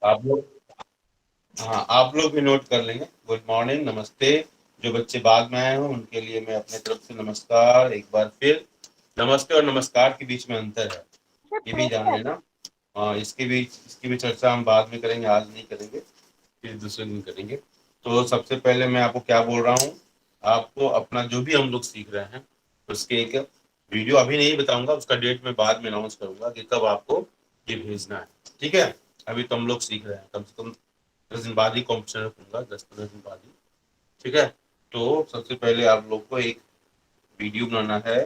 आप लोग, हाँ आप लोग भी नोट कर लेंगे। गुड मॉर्निंग, नमस्ते। जो बच्चे बाद में आए हों उनके लिए मैं अपने तरफ से नमस्कार एक बार फिर। नमस्ते और नमस्कार के बीच में अंतर है, ये भी जान लेना। हाँ, इसकी भी चर्चा हम बाद में करेंगे, आज नहीं करेंगे, फिर दूसरे दिन करेंगे। तो सबसे पहले मैं आपको क्या बोल रहा हूँ, आपको अपना जो भी हम लोग सीख रहे हैं उसके एक वीडियो अभी नहीं बताऊंगा, उसका डेट मैं बाद में अनाउंस करूंगा कि कब आपको ये भेजना है। ठीक है, अभी तो हम लोग सीख रहे हैं, कम से कम 10 दिन बाद ही कॉम्पिटिशन रखूंगा, 10-15 दिन बाद ही। ठीक है, तो सबसे पहले आप लोग को एक वीडियो बनाना है,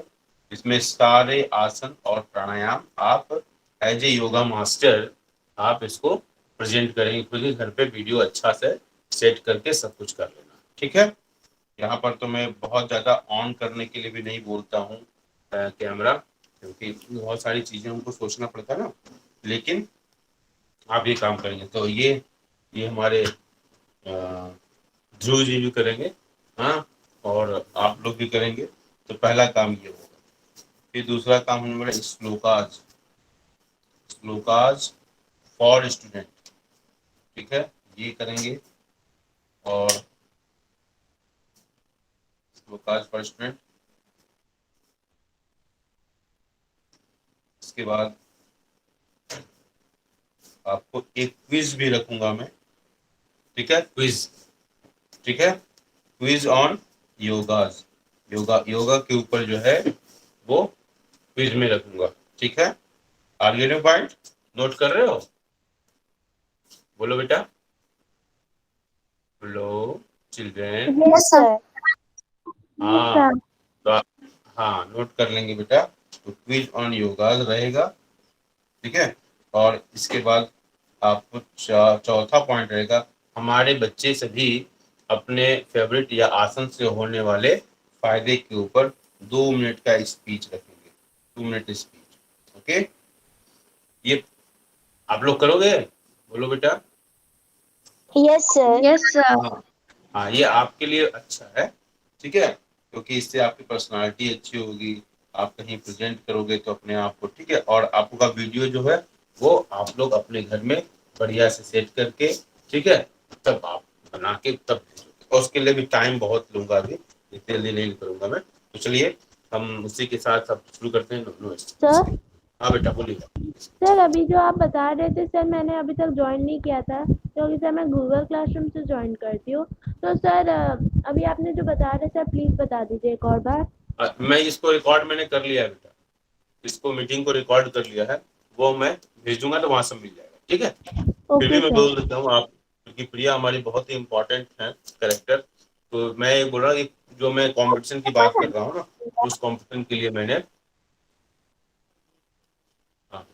जिसमें सारे आसन और प्राणायाम आप एज ए योगा मास्टर आप इसको प्रेजेंट करेंगे खुद ही घर पे, वीडियो अच्छा से सेट करके सब कुछ कर लेना। ठीक है, यहाँ पर तो मैं बहुत ज़्यादा ऑन करने के लिए भी नहीं बोलता हूँ कैमरा, क्योंकि बहुत सारी चीज़ें हमको सोचना पड़ता है ना, लेकिन आप ये काम करेंगे तो ये हमारे ध्रुव जी भी करेंगे, हाँ, और आप लोग भी करेंगे। तो पहला काम ये होगा। फिर दूसरा काम हमारा श्लोकाज, श्लोकाज फॉर स्टूडेंट। ठीक है, ये करेंगे। और श्लोकाज फॉर स्टूडेंट, इसके बाद आपको एक क्विज भी रखूंगा मैं। ठीक है, क्विज। ठीक है, क्विज ऑन योगाज, योगा के ऊपर जो है वो क्विज में रखूंगा। ठीक है, आर गेटिंग पॉइंट? नोट कर रहे हो? बोलो बेटा, हेलो चिल्ड्रेन। Yes sir. हाँ, तो हाँ नोट कर लेंगे बेटा। तो क्विज ऑन योगा रहेगा। ठीक है, और इसके बाद आपको चौथा पॉइंट रहेगा, हमारे बच्चे सभी अपने फेवरेट या आसन से होने वाले फायदे के ऊपर 2 मिनट का स्पीच रखेंगे, 2 मिनट स्पीच। ओके, ये आप लोग करोगे? बोलो बेटा। Yes sir. Yes sir. हाँ, हाँ ये आपके लिए अच्छा है। ठीक है, क्योंकि इससे आपकी पर्सनालिटी अच्छी होगी, आप कहीं प्रेजेंट करोगे तो अपने आप को। ठीक है, और आपका वीडियो जो है वो आप लोग अपने घर में बढ़िया से सेट करके, ठीक है, तब आप बना के तब भेजोगे। और उसके लिए भी टाइम बहुत लूंगा, अभी इतने जल्दी नहीं करूंगा मैं। तो चलिए हम उसी के साथ अब शुरू करते हैं। सर, हाँ बेटा बोलिए। सर अभी जो आप बता रहे थे सर, मैंने अभी तक ज्वाइन नहीं किया था, क्योंकि सर मैं गूगल क्लासरूम से ज्वाइन करती हूँ। तो सर अभी आपने जो बता रहे सर, प्लीज बता दीजिए एक और बार। मैं इसको रिकॉर्ड मैंने कर लिया है बेटा, इसको मीटिंग को रिकॉर्ड कर लिया है, वो मैं भेजूंगा तो वहां से मिल जाएगा। ठीक है, फिर भी ओके मैं सर। बोल देता हूँ आप, क्योंकि प्रिया हमारी बहुत ही इंपॉर्टेंट है कैरेक्टर। तो मैं ये बोल रहा हूँ कि जो मैं कंपटीशन की बात कर रहा हूँ ना, उस कंपटीशन के लिए मैंने, हाँ,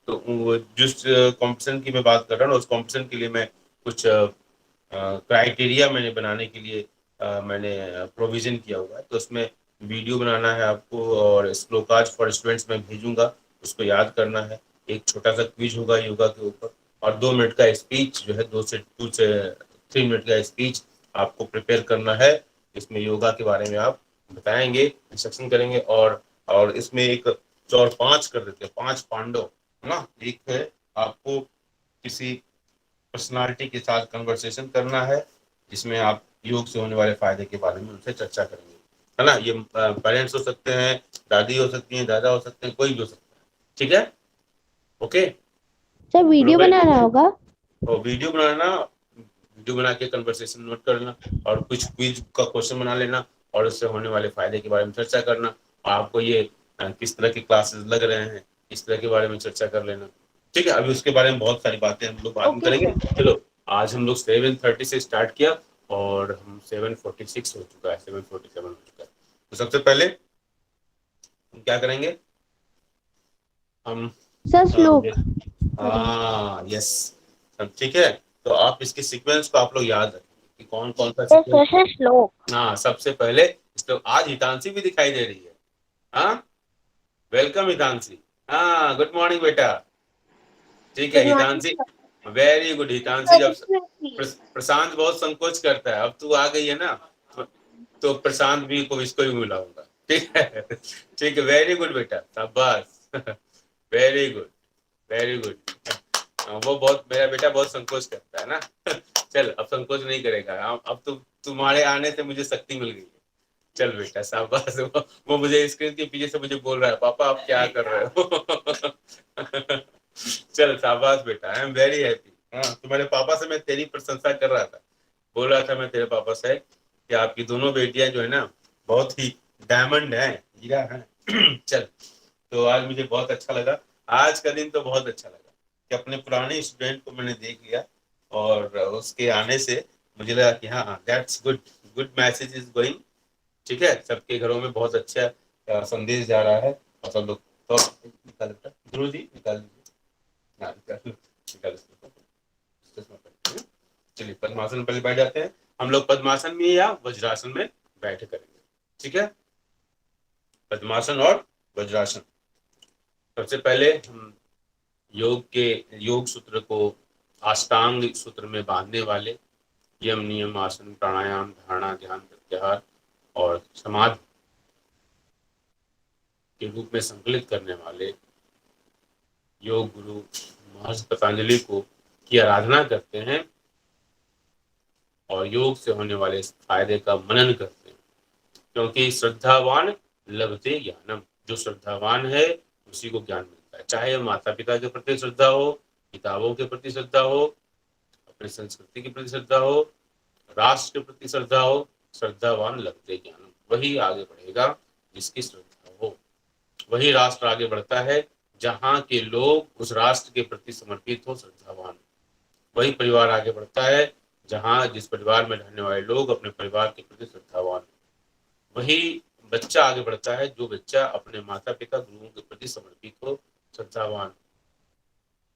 तो जिस कंपटीशन की मैं बात कर रहा हूँ उस कंपटीशन के लिए मैं कुछ क्राइटेरिया मैंने बनाने के लिए मैंने प्रोविजन किया हुआ है। तो उसमें वीडियो बनाना है आपको, और श्लोकाज फॉर स्टूडेंट्स में भेजूंगा, उसको याद करना है। एक छोटा सा क्विज होगा योगा के ऊपर, और 2 मिनट का स्पीच जो है, 2 से 3 मिनट का स्पीच आपको प्रिपेयर करना है। इसमें योगा के बारे में आप बताएंगे, इंस्ट्रक्शन करेंगे। और इसमें एक 4-5 कर देते हैं, 5 पांडव है ना। एक है आपको किसी पर्सनालिटी के साथ कन्वर्सेशन करना है, जिसमें आप योग से होने वाले फायदे के बारे में उनसे चर्चा करेंगे, है ना। ये पेरेंट्स हो सकते हैं, दादी हो सकती हैं, दादा हो सकते हैं, कोई भी हो सकता है। ठीक है, ओके। सर बोलो वीडियो भाई, बनाना होगा? और वीडियो बनाना, वीडियो बना के कन्वर्सेशन नोट कर लेना, और कुछ क्विज का क्वेश्चन बना लेना, और उससे होने वाले फायदे के बारे में चर्चा करना। आपको ये किस तरह के क्लासेस लग रहे हैं, इस तरह के बारे में चर्चा कर लेना। ठीक है, अभी उसके बारे में बहुत सारी बातें हम लोग बाद में ओके करेंगे। सर। चलो, आज हम लोग 7:30 से स्टार्ट किया, और हम 7:46 हो चुका है, 7:47 हो चुका है। तो सबसे पहले हम क्या करेंगे, हम सर श्लोक करेंगे। हाँ यस, सब ठीक है। तो आप इसके सीक्वेंस को आप लोग याद रखें कि कौन कौन सा यस सीक्वेंस। सर, श्लोक। हाँ, सबसे पहले तो आज हितांशी भी दिखाई दे रही है। हाँ, वेलकम हितांशी। हाँ, गुड मॉर्निंग बेटा। ठीक है गुड हितांशी, मॉर्निंग वेरी गुड हितांशी। जब प्रशांत बहुत संकोच करता है, अब तू आ गई है ना, तो प्रशांत भी को इसको भी बुलाऊंगा। ठीक है, ठीक है, वेरी गुड बेटा, शाबाश। Very good, very good. मेरा बेटा बहुत संकोच करता है ना। चल अब संकोच नहीं करेगा, अब तुम्हारे आने से मुझे शक्ति मिल गई है। चल बेटा शाबाश। वो मुझे स्क्रीन के पीछे से मुझे बोल रहा है, पापा आप क्या कर रहे हो। चल शाबाश बेटा, आई एम वेरी हैप्पी। हाँ, तुम्हारे पापा से मैं तेरी प्रशंसा कर रहा था, बोल रहा था मैं तेरे पापा से कि आपकी दोनों बेटियां जो है ना बहुत ही डायमंड है, हीरा है। चल, तो आज मुझे बहुत अच्छा लगा। आज का दिन तो बहुत अच्छा लगा कि अपने पुराने स्टूडेंट को मैंने देख लिया, और उसके आने से मुझे लगा कि हाँ that's good, good message is going. ठीक है, सबके घरों में बहुत अच्छा संदेश जा रहा है, और सब लोग तो निकाल बेटा, ध्रुव जी निकाल दीजिए। हाँ, निकाल इसको। चश्मा पहन के। चलिए पद्मासन में पहले बैठ जाते हैं। हम लोग पद्मासन में या वज्रासन में बैठ करेंगे। ठीक है, पद्मासन और वज्रासन। सबसे पहले हम योग सूत्र को अष्टांग सूत्र में बांधने वाले यम नियम आसन प्राणायाम धारणा ध्यान प्रत्याहार और समाधि के रूप में संकलित करने वाले योग गुरु महर्षि पतंजलि को की आराधना करते हैं और योग से होने वाले फायदे का मनन करते हैं। क्योंकि श्रद्धावान लभते ज्ञानम, जो श्रद्धावान है उसी को ज्ञान मिलता है। चाहे माता पिता के प्रति श्रद्धा हो, किताबों के प्रति श्रद्धा हो, अपनी संस्कृति के प्रति श्रद्धा हो, राष्ट्र के प्रति श्रद्धा हो, श्रद्धावान लभते ज्ञानम, वही आगे बढ़ेगा जिसकी श्रद्धा हो। वही राष्ट्र आगे बढ़ता है जहाँ के लोग उस राष्ट्र के प्रति समर्पित हो, श्रद्धावान। वही परिवार आगे बढ़ता है जहाँ जिस परिवार में रहने वाले लोग अपने परिवार के प्रति श्रद्धावान। वही बच्चा आगे बढ़ता है जो बच्चा अपने माता पिता गुरुओं के प्रति समर्पित हो, श्रद्धावान।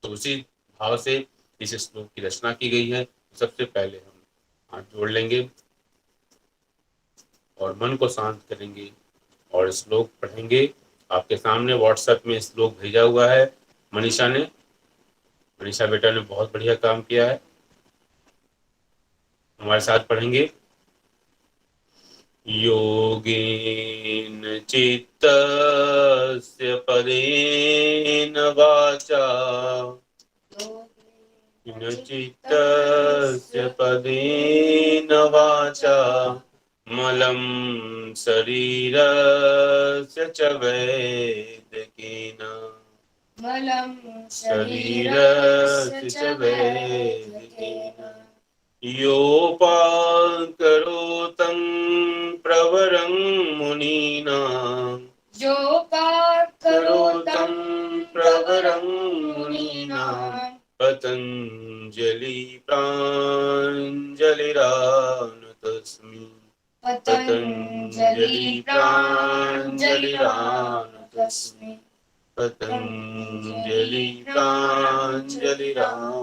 तो उसी भाव से इस श्लोक की रचना की गई है। सबसे पहले हम हाथ जोड़ लेंगे और मन को शांत करेंगे और श्लोक पढ़ेंगे। आपके सामने व्हाट्सएप में श्लोक भेजा हुआ है मनीषा ने। मनीषा बेटा ने बहुत बढ़िया काम किया है। हमारे साथ पढ़ेंगे। योगेन चित्तस्य पदेन वाचा, चित्तस्य पदेन वाचा मलं शरीरस्य च वैद्यकेन, मलं शरीरस्य च वैद्यकेन योपाकरोतं प्रवरं मुनीनां, योपाकरोतं प्रवरं मुनीनां पतञ्जलि प्राञ्जलिरानुतस्मि, पतञ्जलि प्राञ्जलिरानुतस्मि, पतञ्जलि प्राञ्जलिरानुतस्मि।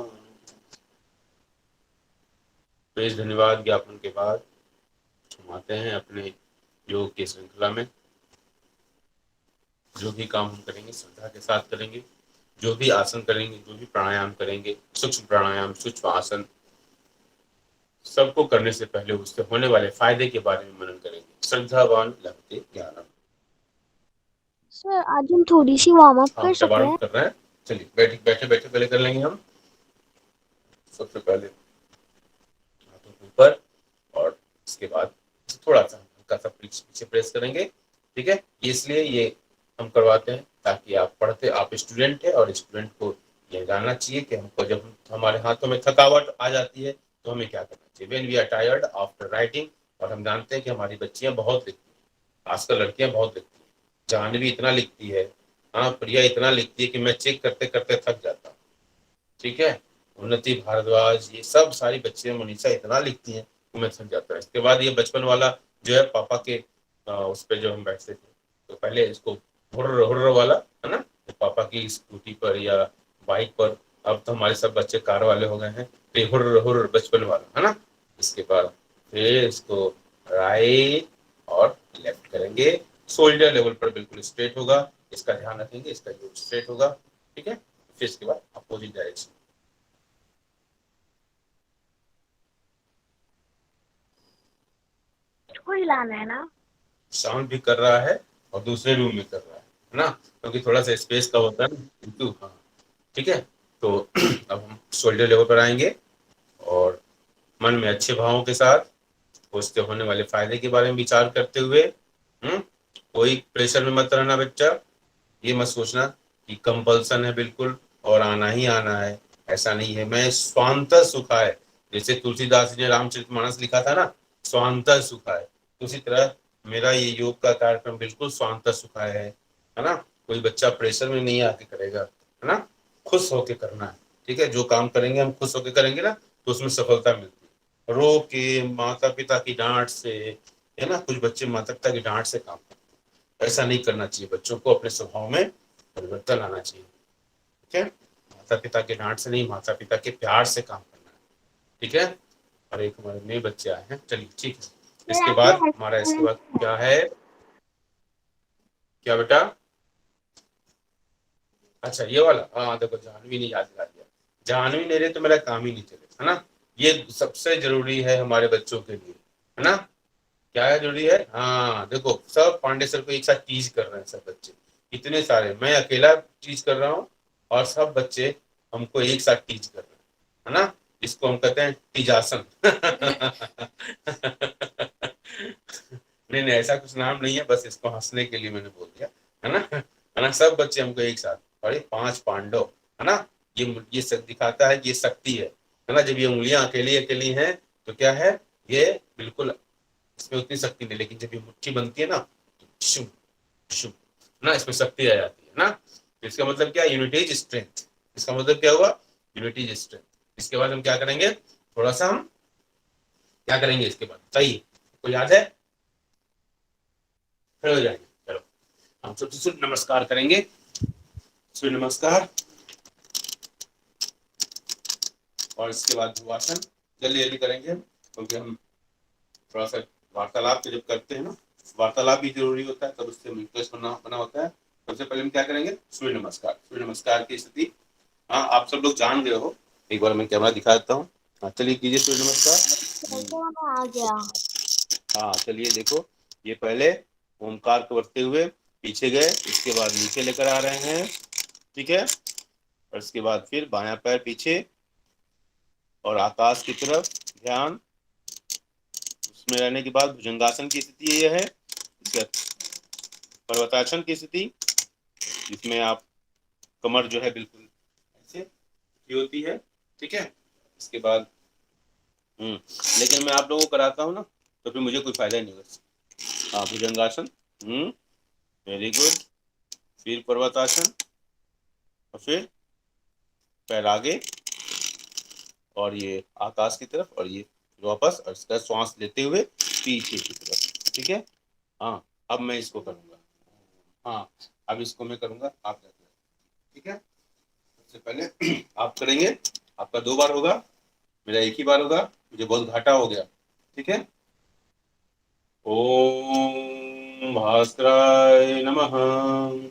तो इस धन्यवाद ज्ञापन के बाद हम आते हैं अपने योग की श्रृंखला में। जो भी काम हम करेंगे श्रद्धा के साथ करेंगे, जो भी आसन करेंगे, जो भी प्राणायाम करेंगे, सूक्ष्म प्राणायाम, सूक्ष्म आसन, सबको करने से पहले उससे होने वाले फायदे के बारे में मनन करेंगे। श्रद्धावान लभते ज्ञानम। सर आज हम थोड़ी सी वार्म अप कर सकते वार्म हैं? अप कर रहे हैं। चलिए बैठे बैठे पहले कर लेंगे हम। सबसे पहले हाथों के ऊपर और इसके बाद थोड़ा सा हल्का सा पीछे प्रेस करेंगे। ठीक है, इसलिए ये हम करवाते हैं ताकि आप पढ़ते, आप स्टूडेंट है और स्टूडेंट को ये जानना चाहिए कि हमको जब हमारे हाथों में थकावट आ जाती है तो हमें क्या करना चाहिए। When we are tired after writing. और हम जानते हैं कि हमारी बच्चियां बहुत लिखती हैं, आजकल लड़कियां बहुत लिखती हैं। जानवी इतना लिखती है, हाँ प्रिया इतना लिखती है कि मैं चेक करते करते थक जाता हूँ। ठीक है, उन्नति भारद्वाज, ये सब सारी बच्चियां, मनीषा इतना लिखती हैं कि मैं थक जाता है। इसके बाद ये बचपन वाला जो है पापा के उस पर जो हम बैठते थे, तो पहले इसको हुर्र हुर्र वाला है ना, तो पापा की स्कूटी पर या बाइक पर। अब तो हमारे सब बच्चे कार वाले हो गए हैं, तो हुर्र हुर्र बचपन वाला है ना। इसके बाद फिर इसको राइट और लेफ्ट करेंगे, शोल्डर लेवल पर बिल्कुल स्ट्रेट होगा, इसका ध्यान रखेंगे, इसका योग स्ट्रेट होगा। ठीक है, फिर इसके बाद अपोजिट डायरेक्शन। इसको हिलाना है ना? साउंड भी कर रहा है और दूसरे रूम में कर रहा है ना, क्योंकि थोड़ा सा स्पेस का होता है ना। हाँ ठीक है, तो अब शोल्डर लेवल पर आएंगे और मन में अच्छे भावों के साथ उससे होने वाले फायदे के बारे में विचार करते हुए कोई प्रेशर में मत रहना बच्चा। ये मत सोचना कि कंपल्सन है बिल्कुल और आना ही आना है, ऐसा नहीं है। मैं स्वांत सुखाय, जैसे तुलसीदास जी ने रामचरितमानस लिखा था ना, स्वांत सुखाय, तो उसी तरह मेरा ये योग का कार्यक्रम बिल्कुल स्वांत सुखाय है ना। कोई बच्चा प्रेशर में नहीं आके करेगा, है ना, खुश होके करना है। ठीक है, जो काम करेंगे हम खुश होके करेंगे ना तो उसमें सफलता मिलती है। रो के माता पिता की डांट से, है ना, कुछ बच्चे माता पिता की डांट से काम करते हैं, ऐसा नहीं करना चाहिए। बच्चों को अपने स्वभाव में परिवर्तन लाना चाहिए। ठीक है, माता पिता के डांट से नहीं, माता पिता के प्यार से काम करना है। ठीक है, और एक हमारे नए बच्चे आए हैं, चलिए ठीक है। इसके बाद हमारा इसके बाद क्या है, क्या बेटा? अच्छा ये वाला, हाँ देखो जानवी ने याद दिला दिया। जानवी नहीं रहे तो मेरा काम ही नहीं चले, है ना। ये सबसे जरूरी है हमारे बच्चों के लिए, है ना। क्या है जरूरी है? हाँ देखो, सब पांडे सर को एक साथ टीच कर रहे हैं सब बच्चे, इतने सारे, मैं अकेला टीच कर रहा हूँ और सब बच्चे हमको एक साथ टीच कर रहे हैं, है ना। इसको हम कहते हैं टीजासन। नहीं नहीं, ऐसा कुछ नाम नहीं है, बस इसको हंसने के लिए मैंने बोल दिया, है ना। है ना, सब बच्चे हमको एक साथ, अरे 5 पांडव, है ना। ये सब दिखाता है कि ये शक्ति है ना। जब ये उंगलियां अकेली अकेली हैं तो क्या है, ये बिल्कुल इसमें उतनी शक्ति नहीं, लेकिन जब ये मुट्ठी बनती है ना तो शुम शुम ना, इसमें शक्ति आ जाती है ना। तो इसका मतलब क्या, यूनिटी इज स्ट्रेंथ। इसका मतलब क्या हुआ, यूनिटी इज स्ट्रेंथ। इसके बाद हम क्या करेंगे, थोड़ा सा हम क्या करेंगे इसके बाद, सही को याद है? खड़े हो जाएंगे, चलो हम सबसे सूर्य नमस्कार करेंगे। सूर्य नमस्कार, और इसके बाद ध्रुवासन जल्दी जल्दी करेंगे, क्योंकि हम थोड़ा सा वार्तालाप जब करते हैं ना, वार्तालाप भी जरूरी होता है, तब उससे इंटरेस्ट बना होता है। सबसे पहले हम क्या करेंगे, सूर्य नमस्कार। सूर्य नमस्कार की स्थिति, हाँ आप सब लोग जान गए हो, एक बार मैं कैमरा दिखा देता हूँ। हाँ चलिए कीजिए सूर्य नमस्कार। आ गया। हाँ चलिए देखो, ये पहले ओमकार को बढ़ते हुए पीछे गए, इसके बाद नीचे लेकर आ रहे हैं, ठीक है। और इसके बाद फिर बायां पैर पीछे और आकाश की तरफ ध्यान, उसमें रहने के बाद भुजंगासन की स्थिति ये है। इसके बाद पर्वतासन की स्थिति, जिसमें आप कमर जो है बिल्कुल ऐसे होती है, ठीक है। इसके बाद लेकिन मैं आप लोगों को कराता हूँ ना तो फिर मुझे कोई फायदा नहीं होगा। हाँ भुजंगासन, वेरी गुड। फिर पर्वतासन, और फिर पैर आगे और ये आकाश की तरफ, और ये वापस, और इसका श्वास लेते हुए पीछे की तरफ, ठीक है। हाँ अब मैं इसको करूंगा, हाँ अब इसको मैं करूंगा, आप ठीक है। सबसे पहले आप करेंगे, आपका 2 बार होगा, मेरा एक ही बार होगा, मुझे बहुत घाटा हो गया, ठीक है। ओम भास्कराय नमः।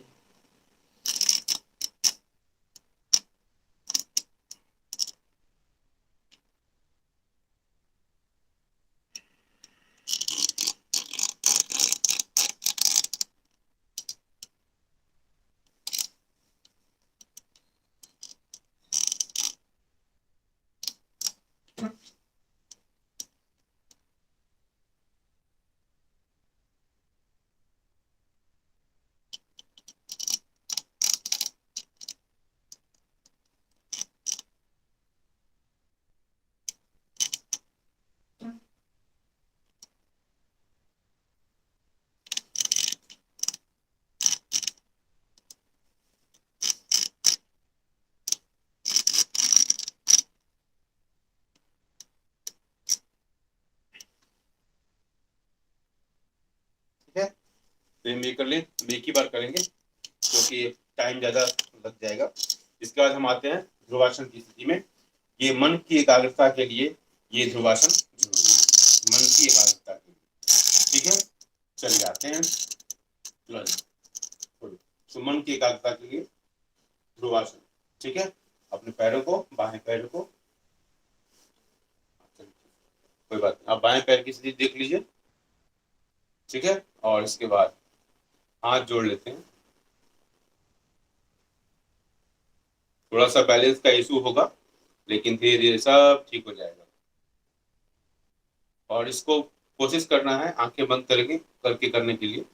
ठीक है, तो हम ये कर लें, एक ही बार करेंगे क्योंकि टाइम ज्यादा लग जाएगा। इसके बाद हम आते हैं ध्रुवासन की स्थिति में। ये मन की एकाग्रता के लिए ये ध्रुवासन मन की एकाग्रता के लिए, ठीक है। चलिए आते हैं, तो मन की एकाग्रता के लिए ध्रुवासन, ठीक है। अपने पैरों को, बाएं पैर को, कोई बात नहीं, आप बाएं पैर की स्थिति देख लीजिए, ठीक है। और इसके बाद हाथ जोड़ लेते हैं। थोड़ा सा बैलेंस का इशू होगा, लेकिन धीरे धीरे सब ठीक हो जाएगा। और इसको कोशिश करना है आंखें बंद करके करने के लिए।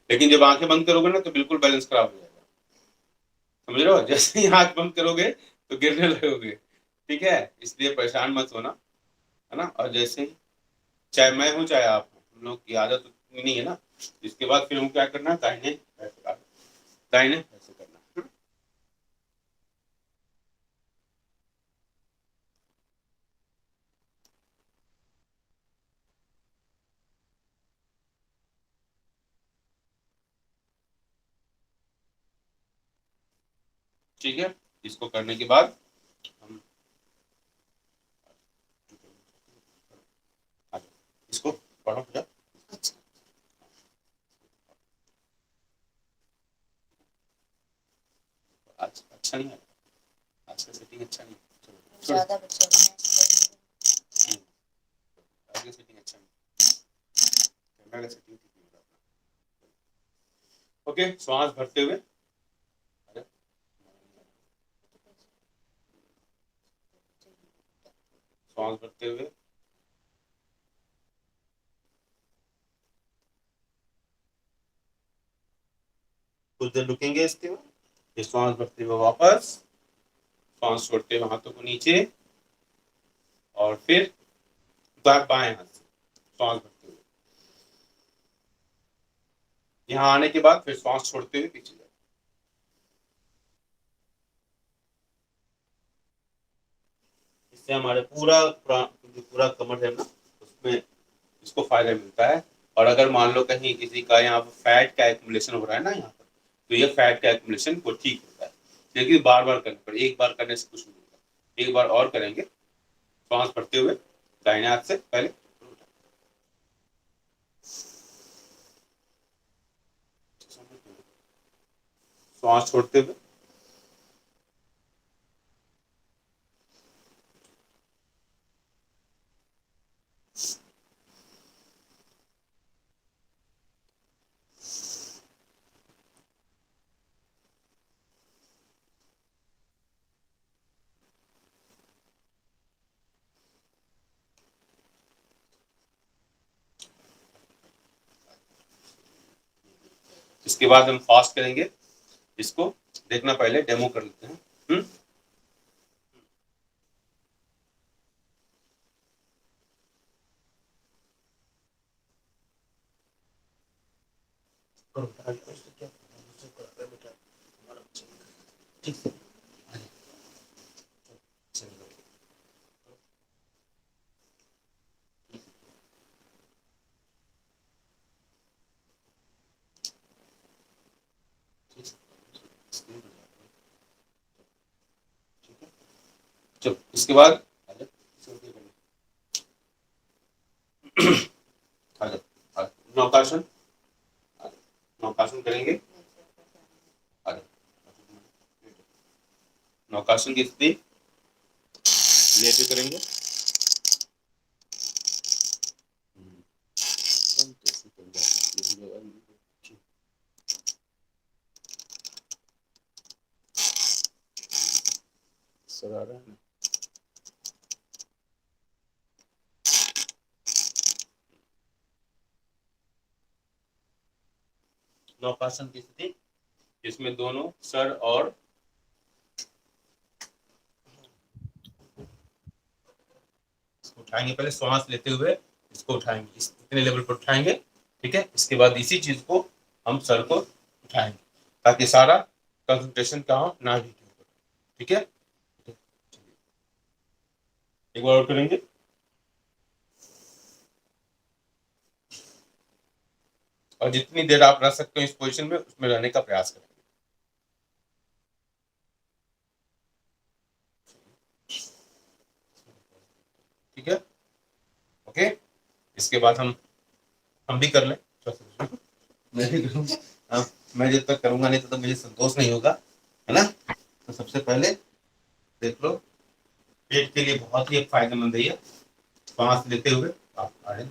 लेकिन जब आंखें बंद करोगे ना तो बिल्कुल बैलेंस खराब हो जाएगा, समझ रहे हो? जैसे ही आंख बंद करोगे तो गिरने लगोगे, ठीक है? इसलिए परेशान मत होना, है ना? और जैसे ही, चाहे मैं हूँ चाहे आप हो, हम लोग की आदत उतनी नहीं है ना। इसके बाद फिर हम क्या करना है, दाहिने ऐसे करना, दाहिने ऐसे करना। ठीक है, इसको करने के बाद हम इसको पढ़ो जा। आज अच्छा नहीं है, आज का सेटिंग अच्छा नहीं है। चलो ज्यादा बच्चे आगे सेटिंग अच्छा नहीं, कैमरा का सेटिंग ठीक नहीं हो रहा। ओके, श्वास भरते हुए, श्वास भरते हुए, कुछ देर रुकेंगे। इसके बाद फिर श्वास भरते हुए वापस, श्वास छोड़ते हुए हाथों को नीचे, और फिर बाएं हाथ से श्वास भरते हुए, यहाँ आने के बाद फिर श्वास छोड़ते हुए पीछे जाए। इससे हमारे जो पूरा कमर है ना, उसमें इसको फायदा मिलता है। और अगर मान लो कहीं किसी का यहाँ पर फैट का एक्युमुलेशन हो रहा है ना यहाँ पर, तो ये फैट का एक्युमुलेशन को ठीक होता है। लेकिन बार बार करना पड़े, एक बार करने से कुछ नहीं होगा। एक बार और करेंगे, श्वास भरते हुए दाहिने हाथ से पहले, श्वास छोड़ते हुए, इसके बाद हम फास्ट करेंगे। इसको देखना, पहले डेमो कर लेते हैं। ठीक है, चलो इसके बाद नौकासन, नौकासन करेंगे। नौकासन की स्थिति लेटे करेंगे। सर आ रहा है ना? नौकासन की स्थिति, जिसमें दोनों सर और उठाएंगे, पहले श्वास लेते हुए इसको उठाएंगे, इतने लेवल पर उठाएंगे। ठीक है, इसके बाद इसी चीज को हम सर को उठाएंगे, ताकि सारा कंसंट्रेशन का हो नाभि के ऊपर। ठीक है, एक बार और करेंगे। और जितनी देर आप रह सकते हो इस पोजीशन में, उसमें रहने का प्रयास करें। ठीक है, ओके। इसके बाद हम भी कर लें, मैं भी करूँ। हाँ, मैं जब तक करूंगा नहीं तो मुझे संतोष नहीं होगा, है ना? तो सबसे पहले देख लो, पेट के लिए बहुत ही फायदेमंद है ये। सांस लेते हुए आप आए,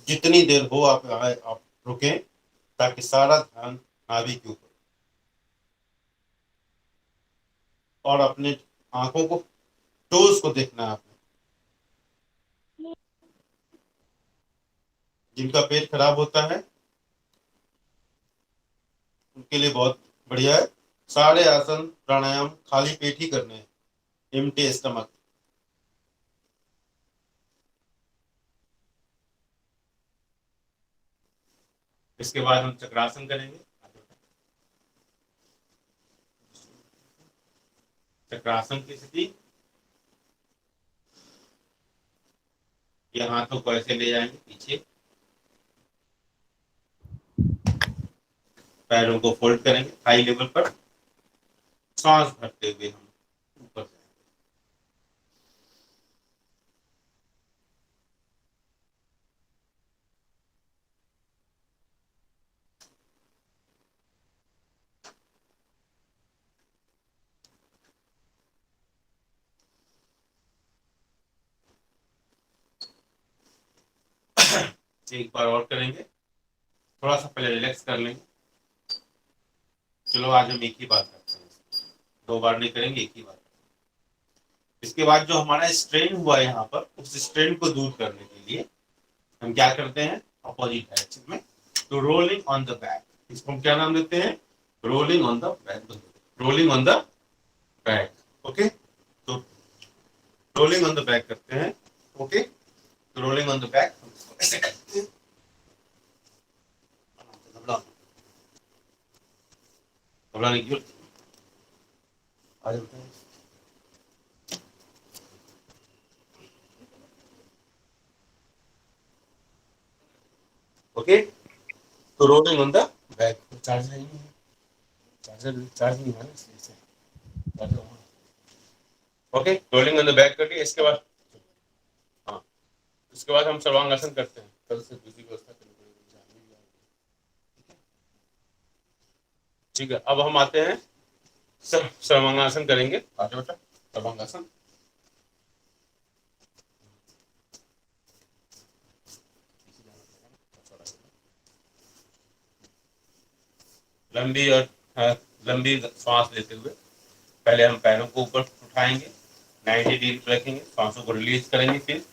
जितनी देर हो आप रुकें, ताकि सारा ध्यान नाभि के ऊपर, और अपने आंखों को, टोज को देखना है आपने। जिनका पेट खराब होता है उनके लिए बहुत बढ़िया है। सारे आसन प्राणायाम खाली पेट ही करने हैं, एम्प्टी स्टमक। इसके बाद हम चक्रासन करेंगे। चक्रासन की स्थिति, ये हाथों को ऐसे ले जाएंगे पीछे, पैरों को फोल्ड करेंगे हाई लेवल पर, सांस भरते हुए हम ऊपर जाएंगे। एक बार और करेंगे, थोड़ा सा पहले रिलैक्स कर लेंगे। चलो आज हम एक ही बात करते हैं, 2 बार नहीं करेंगे, एक ही बार। इसके बाद जो हमारा स्ट्रेन हुआ है यहाँ पर, उस स्ट्रेन को दूर करने के लिए हम क्या करते हैं, अपोजिट डायरेक्शन में, तो रोलिंग ऑन द बैक, इसको हम क्या नाम देते हैं, rolling on the back. Rolling on the back, okay. तो रोलिंग ऑन द बैक करते हैं, ओके। तो रोलिंग ऑन द बैक ऐसे करते हैं, घबराने की जरूरत नहीं। आ जाते हैं, ओके। तो rolling on the back, charge नहीं है, चार्ज नहीं है ना, इसलिए okay. Rolling on the back करके इसके बाद, हाँ, इसके बाद हम सर्वांगासन करते हैं। कल से दूसरी व्यवस्था करनी पड़ेगी, ठीक है। अब हम आते हैं, सर्वांगासन करेंगे। आ जाओ बेटा, सर्वांगासन। लंबी और लंबी सांस लेते हुए पहले हम पैरों को ऊपर उठाएंगे, 90 डिग्री रखेंगे, सांसों को रिलीज करेंगे, फिर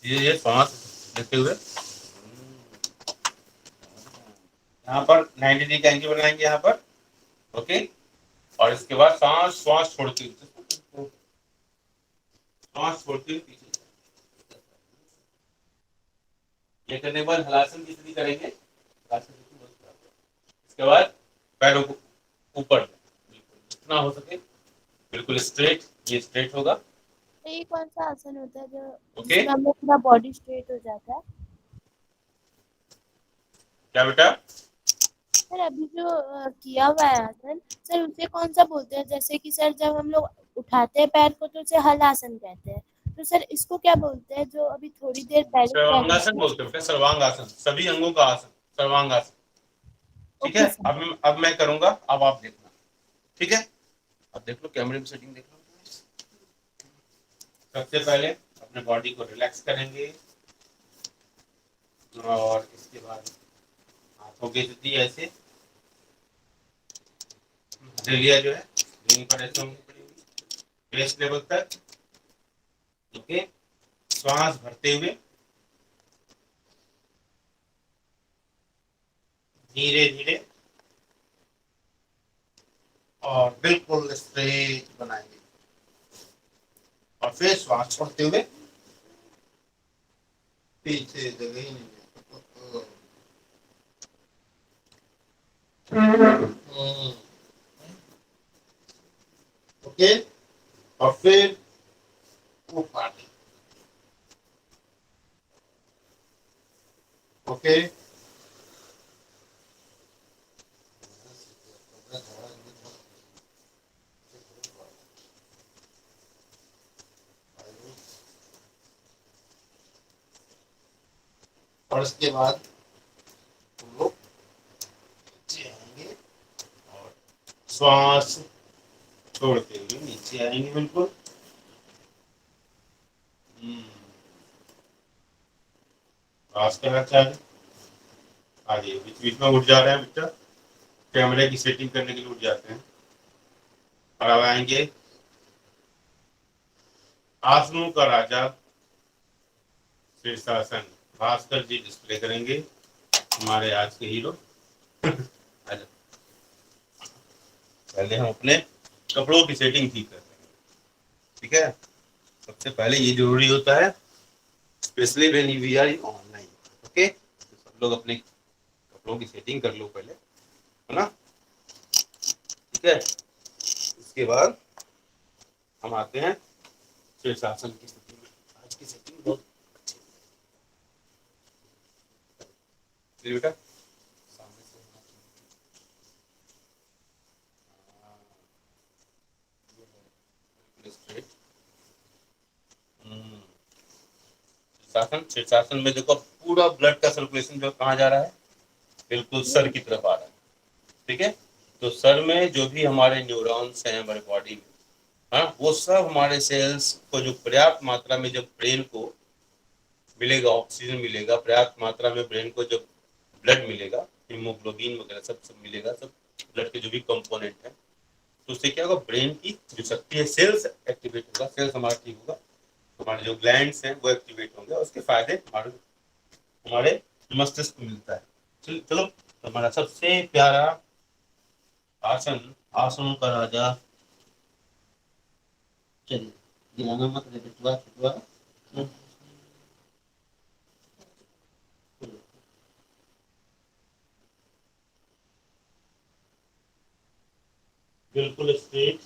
ये सांस लेते हुए यहाँ पर 90 डिग्री का एंगल बनाएंगे यहाँ पर, ओके। और इसके बाद श्वास छोड़ते हुए, श्वास छोड़ते हुए पीछे, ये करने के बाद हलासन की स्थिति करेंगे। इसके बाद पैरों को ऊपर, जितना हो सके बिल्कुल स्ट्रेट, ये स्ट्रेट होगा। ये कौन सा आसन होता है जो ओके, जिसमें हम लोग पूरा बॉडी स्ट्रेट हो जाता है? क्या बेटा? सर अभी जो किया हुआ है आसन, सर उसे कौन सा बोलते हैं? जैसे कि सर जब हम लोग उठाते हैं पैर को तो उसे हल आसन कहते हैं, तो सर इसको क्या बोलते हैं जो अभी थोड़ी देर पहले किया सर्वांगासन था? बोलते हो बेटा, सर्वांगासन, सभी अंगों का आसन, सर्वांगासन, ठीक है। Okay sir. अब मैं करूंगा, अब आप देखना, ठीक है। अब देख लो, कैमरे में सेटिंग देख लो। सबसे पहले अपने बॉडी को रिलैक्स करेंगे, और इसके बाद हाथों की स्थिति ऐसे, हथेलियां जो है जमीन पर ऐसे होंगी पड़ेंगी बेस्ट लेवल तक, ओके। श्वास भरते हुए धीरे धीरे और बिल्कुल स्ट्रेट बनाएंगे, और फिर श्वास छोड़ते हुए पीछे, जगह ही नहीं है, ओके। और फिर ऊपर, ओके। और इसके बाद हम लोग नीचे आएंगे और श्वास छोड़ते हुए नीचे आएंगे बिल्कुल। पास के हाथ आ जाइए, बीच बीच में उठ जा रहे हैं बेटा, कैमरे की सेटिंग करने के लिए उठ जाते हैं। और अब आएंगे आसनों का राजा शीर्षासन, भास्कर जी डिस्प्ले करेंगे, हमारे आज के हीरो। अच्छा, पहले हम अपने कपड़ों की सेटिंग ठीक करते हैं, ठीक है। सबसे पहले ये जरूरी होता है, specially when we are online. Okay, तो सब लोग अपने कपड़ों की सेटिंग कर लो पहले, है ना, ठीक है। इसके बाद हम आते हैं शीर्षासन की स्थिति में। आज की सेटिंग बहुत अच्छी है बेटा, सामने से स्ट्रेट। शीर्षासन, शीर्षासन में देखो पूरा ब्लड का सर्कुलेशन जो कहाँ जा रहा है, बिल्कुल सर की तरफ आ रहा है, ठीक है। तो सर में जो भी हमारे न्यूरॉन्स हैं हमारे बॉडी में, हाँ, वो सब हमारे सेल्स को जो पर्याप्त मात्रा में जब ब्रेन को मिलेगा, ऑक्सीजन मिलेगा पर्याप्त मात्रा में, ब्रेन को जब ब्लड मिलेगा, हीमोग्लोबिन वगैरह सब सब मिलेगा, सब ब्लड के जो भी कंपोनेंट है, तो उससे क्या होगा, ब्रेन की जो शक्ति है, सेल्स एक्टिवेट होगा, सेल्स हमारा ठीक होगा, हमारे जो ग्लैंड्स हैं वो एक्टिवेट होंगे, उसके फायदे हमारे हमारे मस्तिष्क को मिलता है। चलो, तो हमारा सबसे प्यारा आसन, आसनों का राजा, चलिए गिराना मत रे बेटुआ, बेटुआ बिल्कुल स्ट्रेट,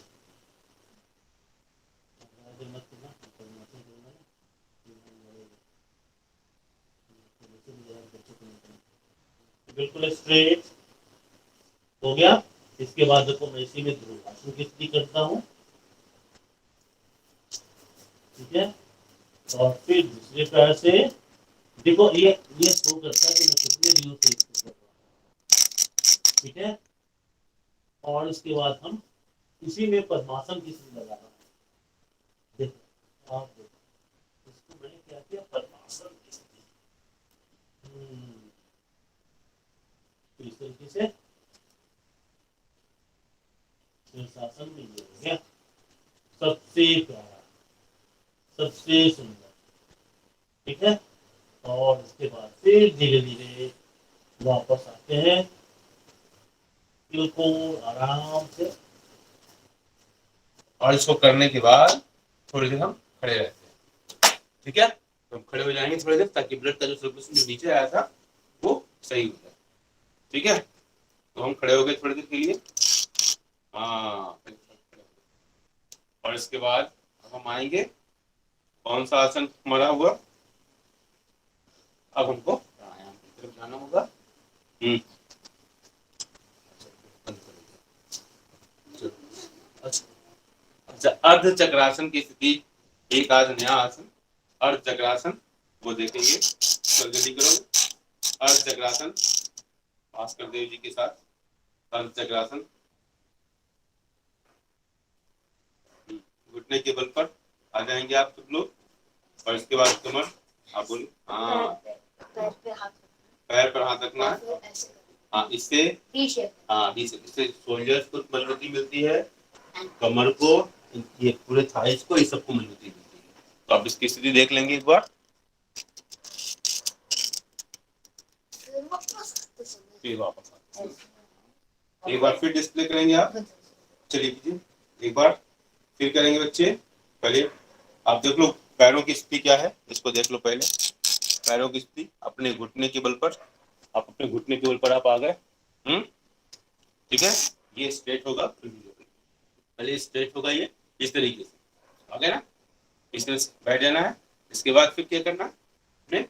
बिल्कुल स्ट्रेट हो गया। इसके बाद देखो मैं इसी में ध्रुवासन की स्थिति करता हूँ, ठीक है। और फिर दूसरे पैर से देखो, ये शो करता है कि मैं कितने दिनों से इसको कर रहा हूँ, ठीक है। और इसके बाद हम इसी में पद्मासन की स्थिति लगा रहा हूँ, देखो आप देखो, इसको मैंने क्या किया, पद्मासन की स्थिति। तो इस तरीके से शीर्षासन में ये हो गया सबसे प्यारा, सबसे सुंदर, ठीक है। और इसके बाद फिर धीरे धीरे वापस आते हैं, बिल्कुल आराम से। और इसको करने के बाद थोड़ी देर हम खड़े रहते हैं, ठीक है। तो हम खड़े हो जाएंगे थोड़ी देर, ताकि ब्लड का जो सर्कुलेशन जो नीचे आया था वो सही हो जाए, ठीक है। तो हम खड़े हो गए थोड़ी देर के लिए, हाँ। और इसके बाद अब हम आएंगे, कौन सा आसन हमारा हुआ, अब हमको प्राणायाम की तरफ जाना होगा। अच्छा, अर्ध चक्रासन की स्थिति, एक आज नया आसन अर्ध चक्रासन, वो देखेंगे, जल्दी करो। अर्ध चक्रासन भास्कर देव जी के साथ, अर्ध चक्रासन, घुटने के बल पर आ जाएंगे आप सब लोग। और इसके बाद कमर, आप बोलिए, हाँ, पैर पर हाथ रखना है, हाँ, इससे हाँ इससे शोल्डर्स को मजबूती मिलती है, कमर को, ये पूरे थाइस को, इस सबको मजबूती मिलती है। तो आप इसकी स्थिति देख लेंगे एक बार, फिर वापस एक बार फिर डिस्प्ले करेंगे आप, चलिए कीजिए एक बार फिर करेंगे बच्चे। पहले आप देख लो पैरों की स्थिति क्या है, इसको देख लो पहले, पैरों की स्थिति अपने घुटने के बल पर, आप अपने घुटने के बल पर आप आ गए, ठीक है। ये स्ट्रेट होगा, पहले स्ट्रेट होगा, ये इस तरीके से आ गया ना, इस तरह से बैठ जाना है। इसके बाद फिर क्या करना, अपने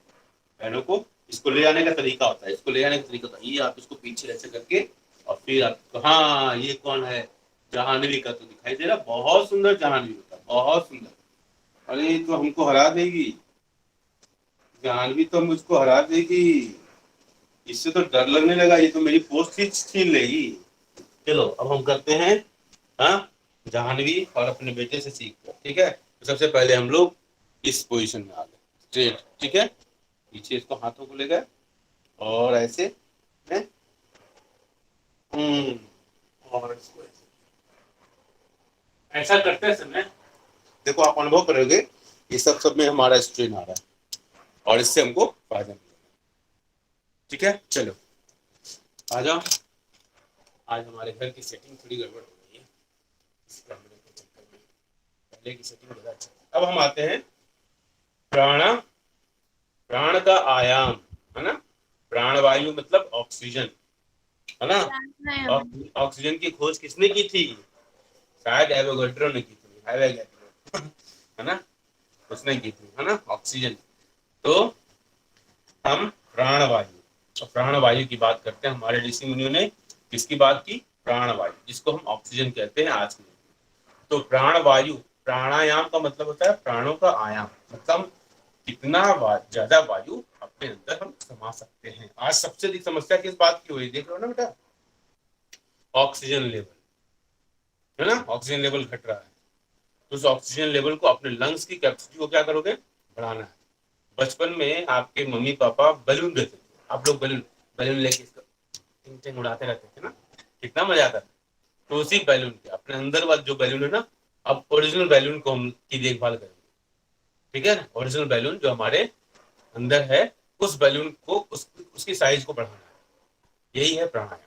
पैरों को, इसको ले जाने का तरीका होता है, इसको ले जाने का तरीका होता है, ये आप इसको पीछे ऐसे करके, और फिर आप, हाँ, ये कौन है, जहानवी का तो दिखाई दे रहा, बहुत सुंदर जहानवी होता है, बहुत सुंदर। अरे ये तो हमको हरा देगी, जानवी तो मुझको हरा देगी, इससे तो डर लगने लगा, ये तो मेरी पोस्ट ही छीन लेगी। चलो अब हम करते हैं, हाँ, जाह्नवी और अपने बेटे से सीख कर, ठीक है। तो सबसे पहले हम लोग इस पोजीशन में आ गए, स्ट्रेट, ठीक है। पीछे इसको हाथों को ले गए और ऐसे हैं और इसको ऐसा करते समय देखो आप अनुभव करोगे ये सब में हमारा स्ट्रेन आ रहा है और इससे हमको फायदा मिलेगा। ठीक है, चलो आ जाओ। आज हमारे घर की सेटिंग थोड़ी गड़बड़ हो गई है इस कैमरे के चक्कर में, पहले की सेटिंग ज़्यादा अच्छा है। अब हम आते हैं प्राण, प्राण का आयाम है ना। प्राणवायु मतलब ऑक्सीजन है ना। प्राणायाम। ऑक्सीजन की खोज किसने की थी? शायद एवोगैड्रो ने की थी, एवोगैड्रो है ना, उसने की थी है ना ऑक्सीजन। तो हम प्राणवायु, तो प्राणवायु की बात करते हैं। हमारे ऋषि मुनियों ने किसकी बात की? प्राणवायु, जिसको हम ऑक्सीजन कहते हैं आज में। तो प्राणवायु, प्राणायाम का मतलब होता है प्राणों का आयाम, मतलब कितना ज्यादा वायु अपने अंदर हम समा सकते हैं। आज सबसे अधिक समस्या किस बात की हुई देख लो ना बेटा, ऑक्सीजन लेवल है ना, ऑक्सीजन लेवल घट रहा है। तो उस ऑक्सीजन लेवल को, अपने लंग्स की कैपेसिटी को क्या करोगे? बढ़ाना है। बचपन में आपके मम्मी पापा बैलून देते थे, आप लोग बैलून बैलून लेके इसको टिंग टिंग उड़ाते रहते थे ना, कितना मजा आता था। तो उसी बैलून के अपने अंदर वाला जो बैलून है ना, अब ओरिजिनल बैलून को हम की देखभाल करेंगे। ठीक है ना, ओरिजिनल बैलून जो हमारे अंदर है, उस बैलून को उसकी साइज को बढ़ाना है, यही है प्राणायाम।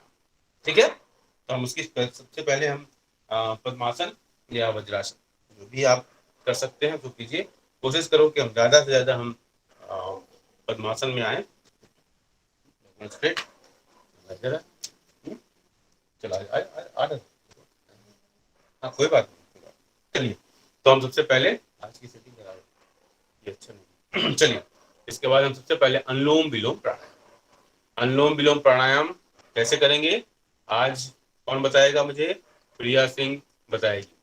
ठीक है, तो हम उसकी सबसे पहले हम पद्मासन या वज्रासन जो भी आप कर सकते हैं तो कीजिए। कोशिश करो कि हम ज्यादा से ज्यादा हम पद्मासन में आए। स्ट्रेट चला हाँ कोई बात नहीं, चलिए। तो हम सबसे पहले आज की सेटिंग करा, ये अच्छा नहीं चलिए। इसके बाद हम सबसे पहले अनुलोम विलोम प्राणायाम, अनुलोम विलोम प्राणायाम कैसे करेंगे आज कौन बताएगा मुझे? प्रिया सिंह बताएगी।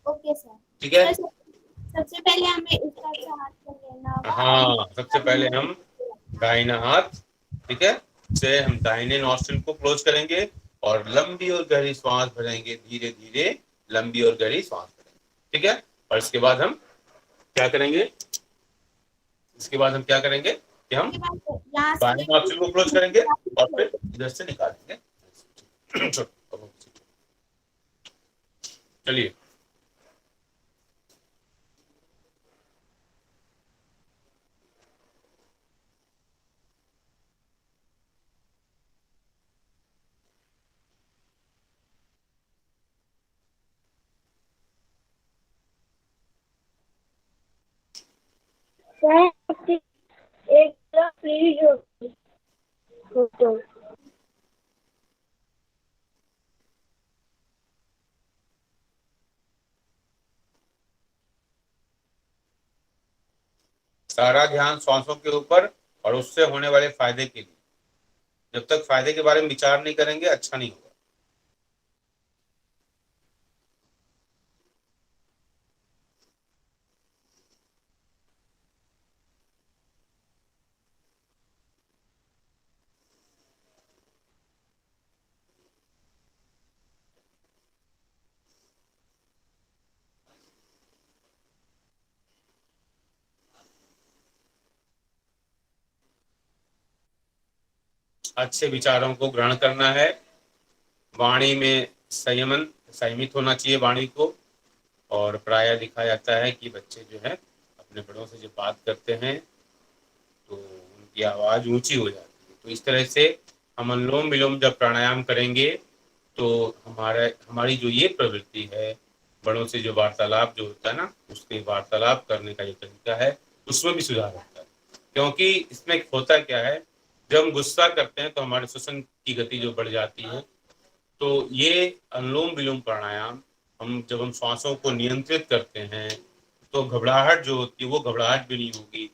Okay sir. ठीक है, सर सबसे पहले हमें इस तरह से हाथ कर लेना होगा। हाँ सबसे पहले हम दाहिना हाथ, ठीक है, से हम दाहिने नॉस्ट्रिल को क्लोज करेंगे और लंबी और गहरी सांस भरेंगे, धीरे धीरे लंबी और गहरी सांस भरेंगे। ठीक है, और इसके बाद हम क्या करेंगे? इसके बाद हम क्या करेंगे कि हम यहाँ से बाएं नॉस्ट्रिल को क्लोज करेंगे और फिर इधर से निकालेंगे। चलिए, एक प्लीज फोटो। सारा ध्यान सांसों के ऊपर और उससे होने वाले फायदे के लिए। जब तक फायदे के बारे में विचार नहीं करेंगे अच्छा नहीं होगा। अच्छे विचारों को ग्रहण करना है, वाणी में संयमन, संयमित होना चाहिए वाणी को। और प्रायः दिखा जाता है कि बच्चे जो है अपने बड़ों से जब बात करते हैं तो उनकी आवाज ऊंची हो जाती है। तो इस तरह से हम अनुलोम विलोम जब प्राणायाम करेंगे तो हमारी जो ये प्रवृत्ति है, बड़ों से जो वार्तालाप जो होता है ना, उसके वार्तालाप करने का जो तरीका है उसमें भी सुधार होता है। क्योंकि इसमें होता क्या है, जब हम गुस्सा करते हैं तो हमारे श्वसन की गति जो बढ़ जाती है। तो ये अनुलोम विलोम प्राणायाम हम जब हम श्वासों को नियंत्रित करते हैं तो घबराहट जो होती है वो घबराहट भी नहीं होगी।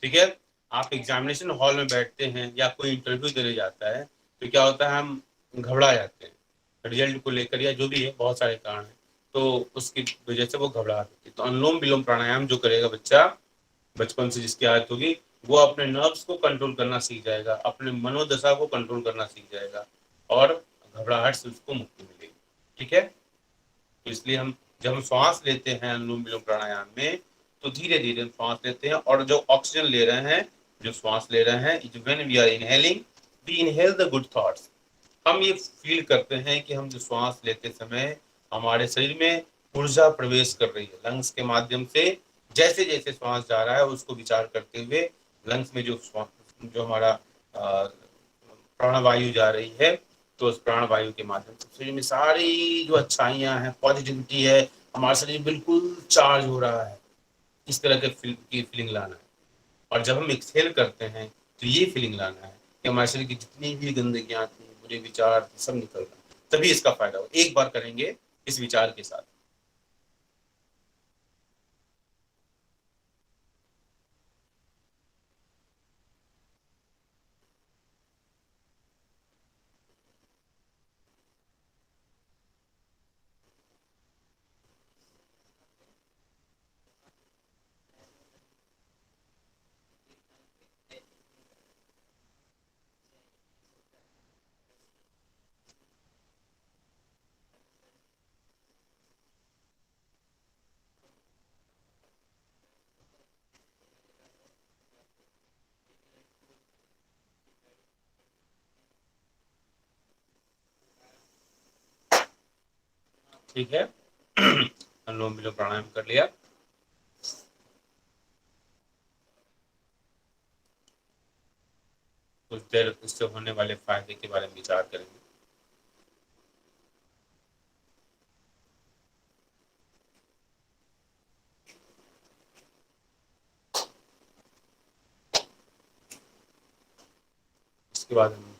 ठीक है, आप एग्जामिनेशन हॉल में बैठते हैं या कोई इंटरव्यू देने जाता है तो क्या होता है, हम घबरा जाते हैं रिजल्ट को लेकर या जो भी है, बहुत सारे कारण हैं। तो उसकी वजह से वो घबराहट होती है। तो अनुलोम विलोम प्राणायाम जो करेगा बच्चा बचपन से, जिसकी आदत होगी, वो अपने नर्व्स को कंट्रोल करना सीख जाएगा, अपने मनोदशा को कंट्रोल करना सीख जाएगा और घबराहट से उसको मुक्ति मिलेगी। ठीक है, तो इसलिए हम जब हम श्वास लेते हैं अनुलोम विलोम प्राणायाम में तो धीरे धीरे हम श्वास लेते हैं और जो ऑक्सीजन ले रहे हैं जो श्वास ले रहे हैं, when we are inhaling we inhale the good thoughts. हम ये फील करते हैं कि हम जो श्वास लेते समय हमारे शरीर में ऊर्जा प्रवेश कर रही है लंग्स के माध्यम से। जैसे जैसे श्वास जा रहा है उसको विचार करते हुए लंग्स में जो हमारा प्राणवायु जा रही है, तो उस प्राणवायु के माध्यम से शरीर में सारी जो अच्छाइयाँ हैं, पॉजिटिविटी है, हमारा शरीर बिल्कुल चार्ज हो रहा है। इस तरह की फीलिंग लाना है। और जब हम एक्सहेल करते हैं तो ये फीलिंग लाना है कि हमारे शरीर की जितनी भी गंदगियां थी, बुरे विचार सब निकल रहे हैं। तभी इसका फायदा हो। एक बार करेंगे इस विचार के साथ। ठीक है। अनुलोम विलोम प्राणायाम कर लिया। कुछ देर इससे होने वाले फायदे के बारे में विचार करेंगे। इसके बाद हम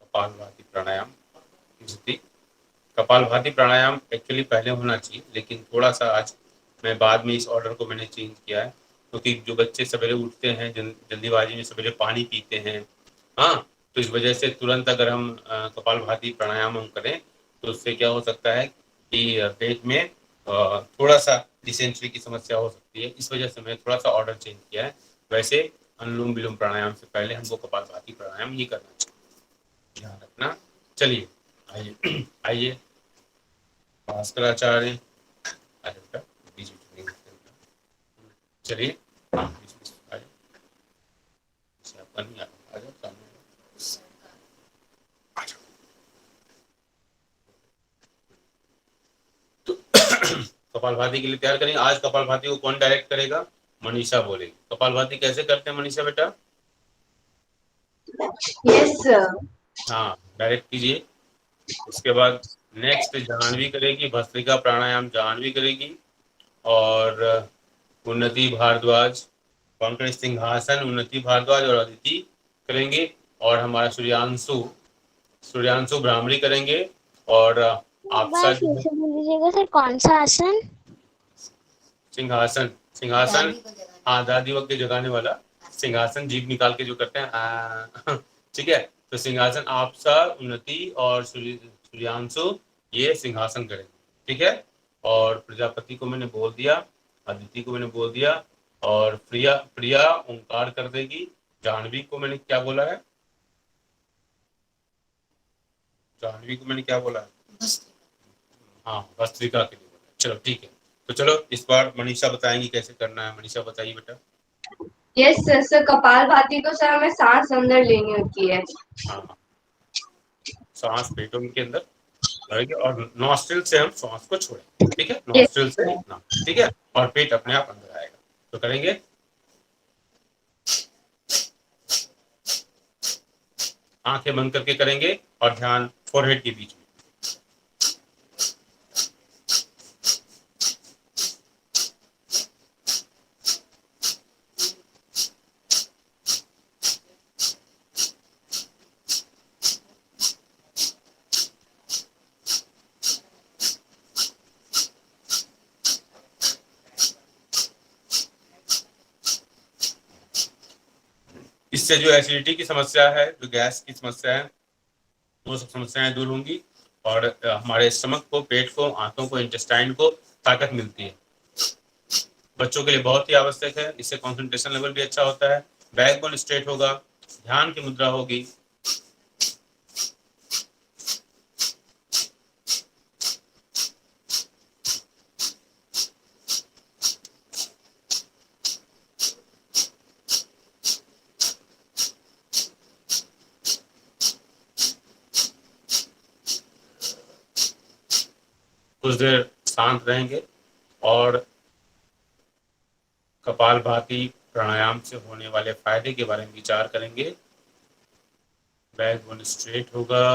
कपालभाति प्राणायाम की। कपालभाति प्राणायाम एक्चुअली पहले होना चाहिए, लेकिन थोड़ा सा आज मैं बाद में इस ऑर्डर को मैंने चेंज किया है, क्योंकि जो बच्चे सवेरे उठते हैं जल्दीबाजी में सवेरे पानी पीते हैं, हाँ, तो इस वजह से तुरंत अगर हम कपालभाति प्राणायाम हम करें तो उससे क्या हो सकता है कि पेट में थोड़ा सा डिसेंट्री की समस्या हो सकती है। इस वजह से मैं थोड़ा सा ऑर्डर चेंज किया है। वैसे अनुलोम विलोम प्राणायाम से पहले हमको कपालभाति प्राणायाम ही करना चाहिए, ध्यान रखना। चलिए आइए आइए भास्कराचार्य बीच में चलिए, हाँ बीच में आ जाओ। आपका नहीं आ जाओ, सामने आ जाओ। तो कपालभाति के लिए तैयार करेंगे। आज कपालभाति को कौन डायरेक्ट करेगा? मनीषा बोलेगी। कपालभाति कैसे करते हैं मनीषा बेटा? Yes sir. हाँ, डायरेक्ट कीजिए। उसके बाद नेक्स्ट जाह्नवी करेगी, भस्त्रिका प्राणायाम जाह्नवी करेगी, और उन्नति भारद्वाज, कौन करे? सिंहासन उन्नति भारद्वाज और अदिति करेंगे, और हमारा सूर्यांशु ब्राह्मणी करेंगे, और आपसा जो है बोल दीजिएगा सर, कौन सा आसन? सिंहासन। सिंहासन, हाँ, दादी वक्त के जगाने वाला सिंहासन, जीभ निकाल के जो करते हैं। ठीक है, तो सिंहासन आपसा, उन्नति और सूर्यांशु ये सिंहासन करेंगे। ठीक है, और प्रजापति को मैंने बोल दिया, अदिति को मैंने बोल दिया, और प्रिया प्रिया ओंकार कर देगी। जाह्नवी को मैंने क्या बोला है? जाह्नवी को मैंने क्या बोला है? हाँ, भस्त्रिका के लिए बोला। चलो ठीक है, तो चलो इस बार मनीषा बताएंगी कैसे करना है। मनीषा बताइए बेटा। Yes sir. सर कपालभाति तो सर हमें सांस अंदर लेनी होती है। हाँ, सांस पेटों के अंदर भरेंगे और नॉस्ट्रिल से हम सांस को छोड़ेंगे। ठीक है, नॉस्ट्रिल से ना, ठीक है, और पेट अपने आप अंदर आएगा। तो करेंगे, आंखें बंद करके करेंगे, और ध्यान फोरहेड के बीच में। इससे जो एसिडिटी की समस्या है, जो गैस की समस्या है, वो सब समस्याएं दूर होंगी, और हमारे स्टमक को, पेट को, आंतों को, इंटेस्टाइन को ताकत मिलती है। बच्चों के लिए बहुत ही आवश्यक है। इससे कंसंट्रेशन लेवल भी अच्छा होता है, बैकबोन स्ट्रेट होगा, ध्यान की मुद्रा होगी। कुछ देर शांत रहेंगे और कपालभाति प्राणायाम से होने वाले फायदे के बारे में विचार करेंगे। बैकबोन स्ट्रेट होगा।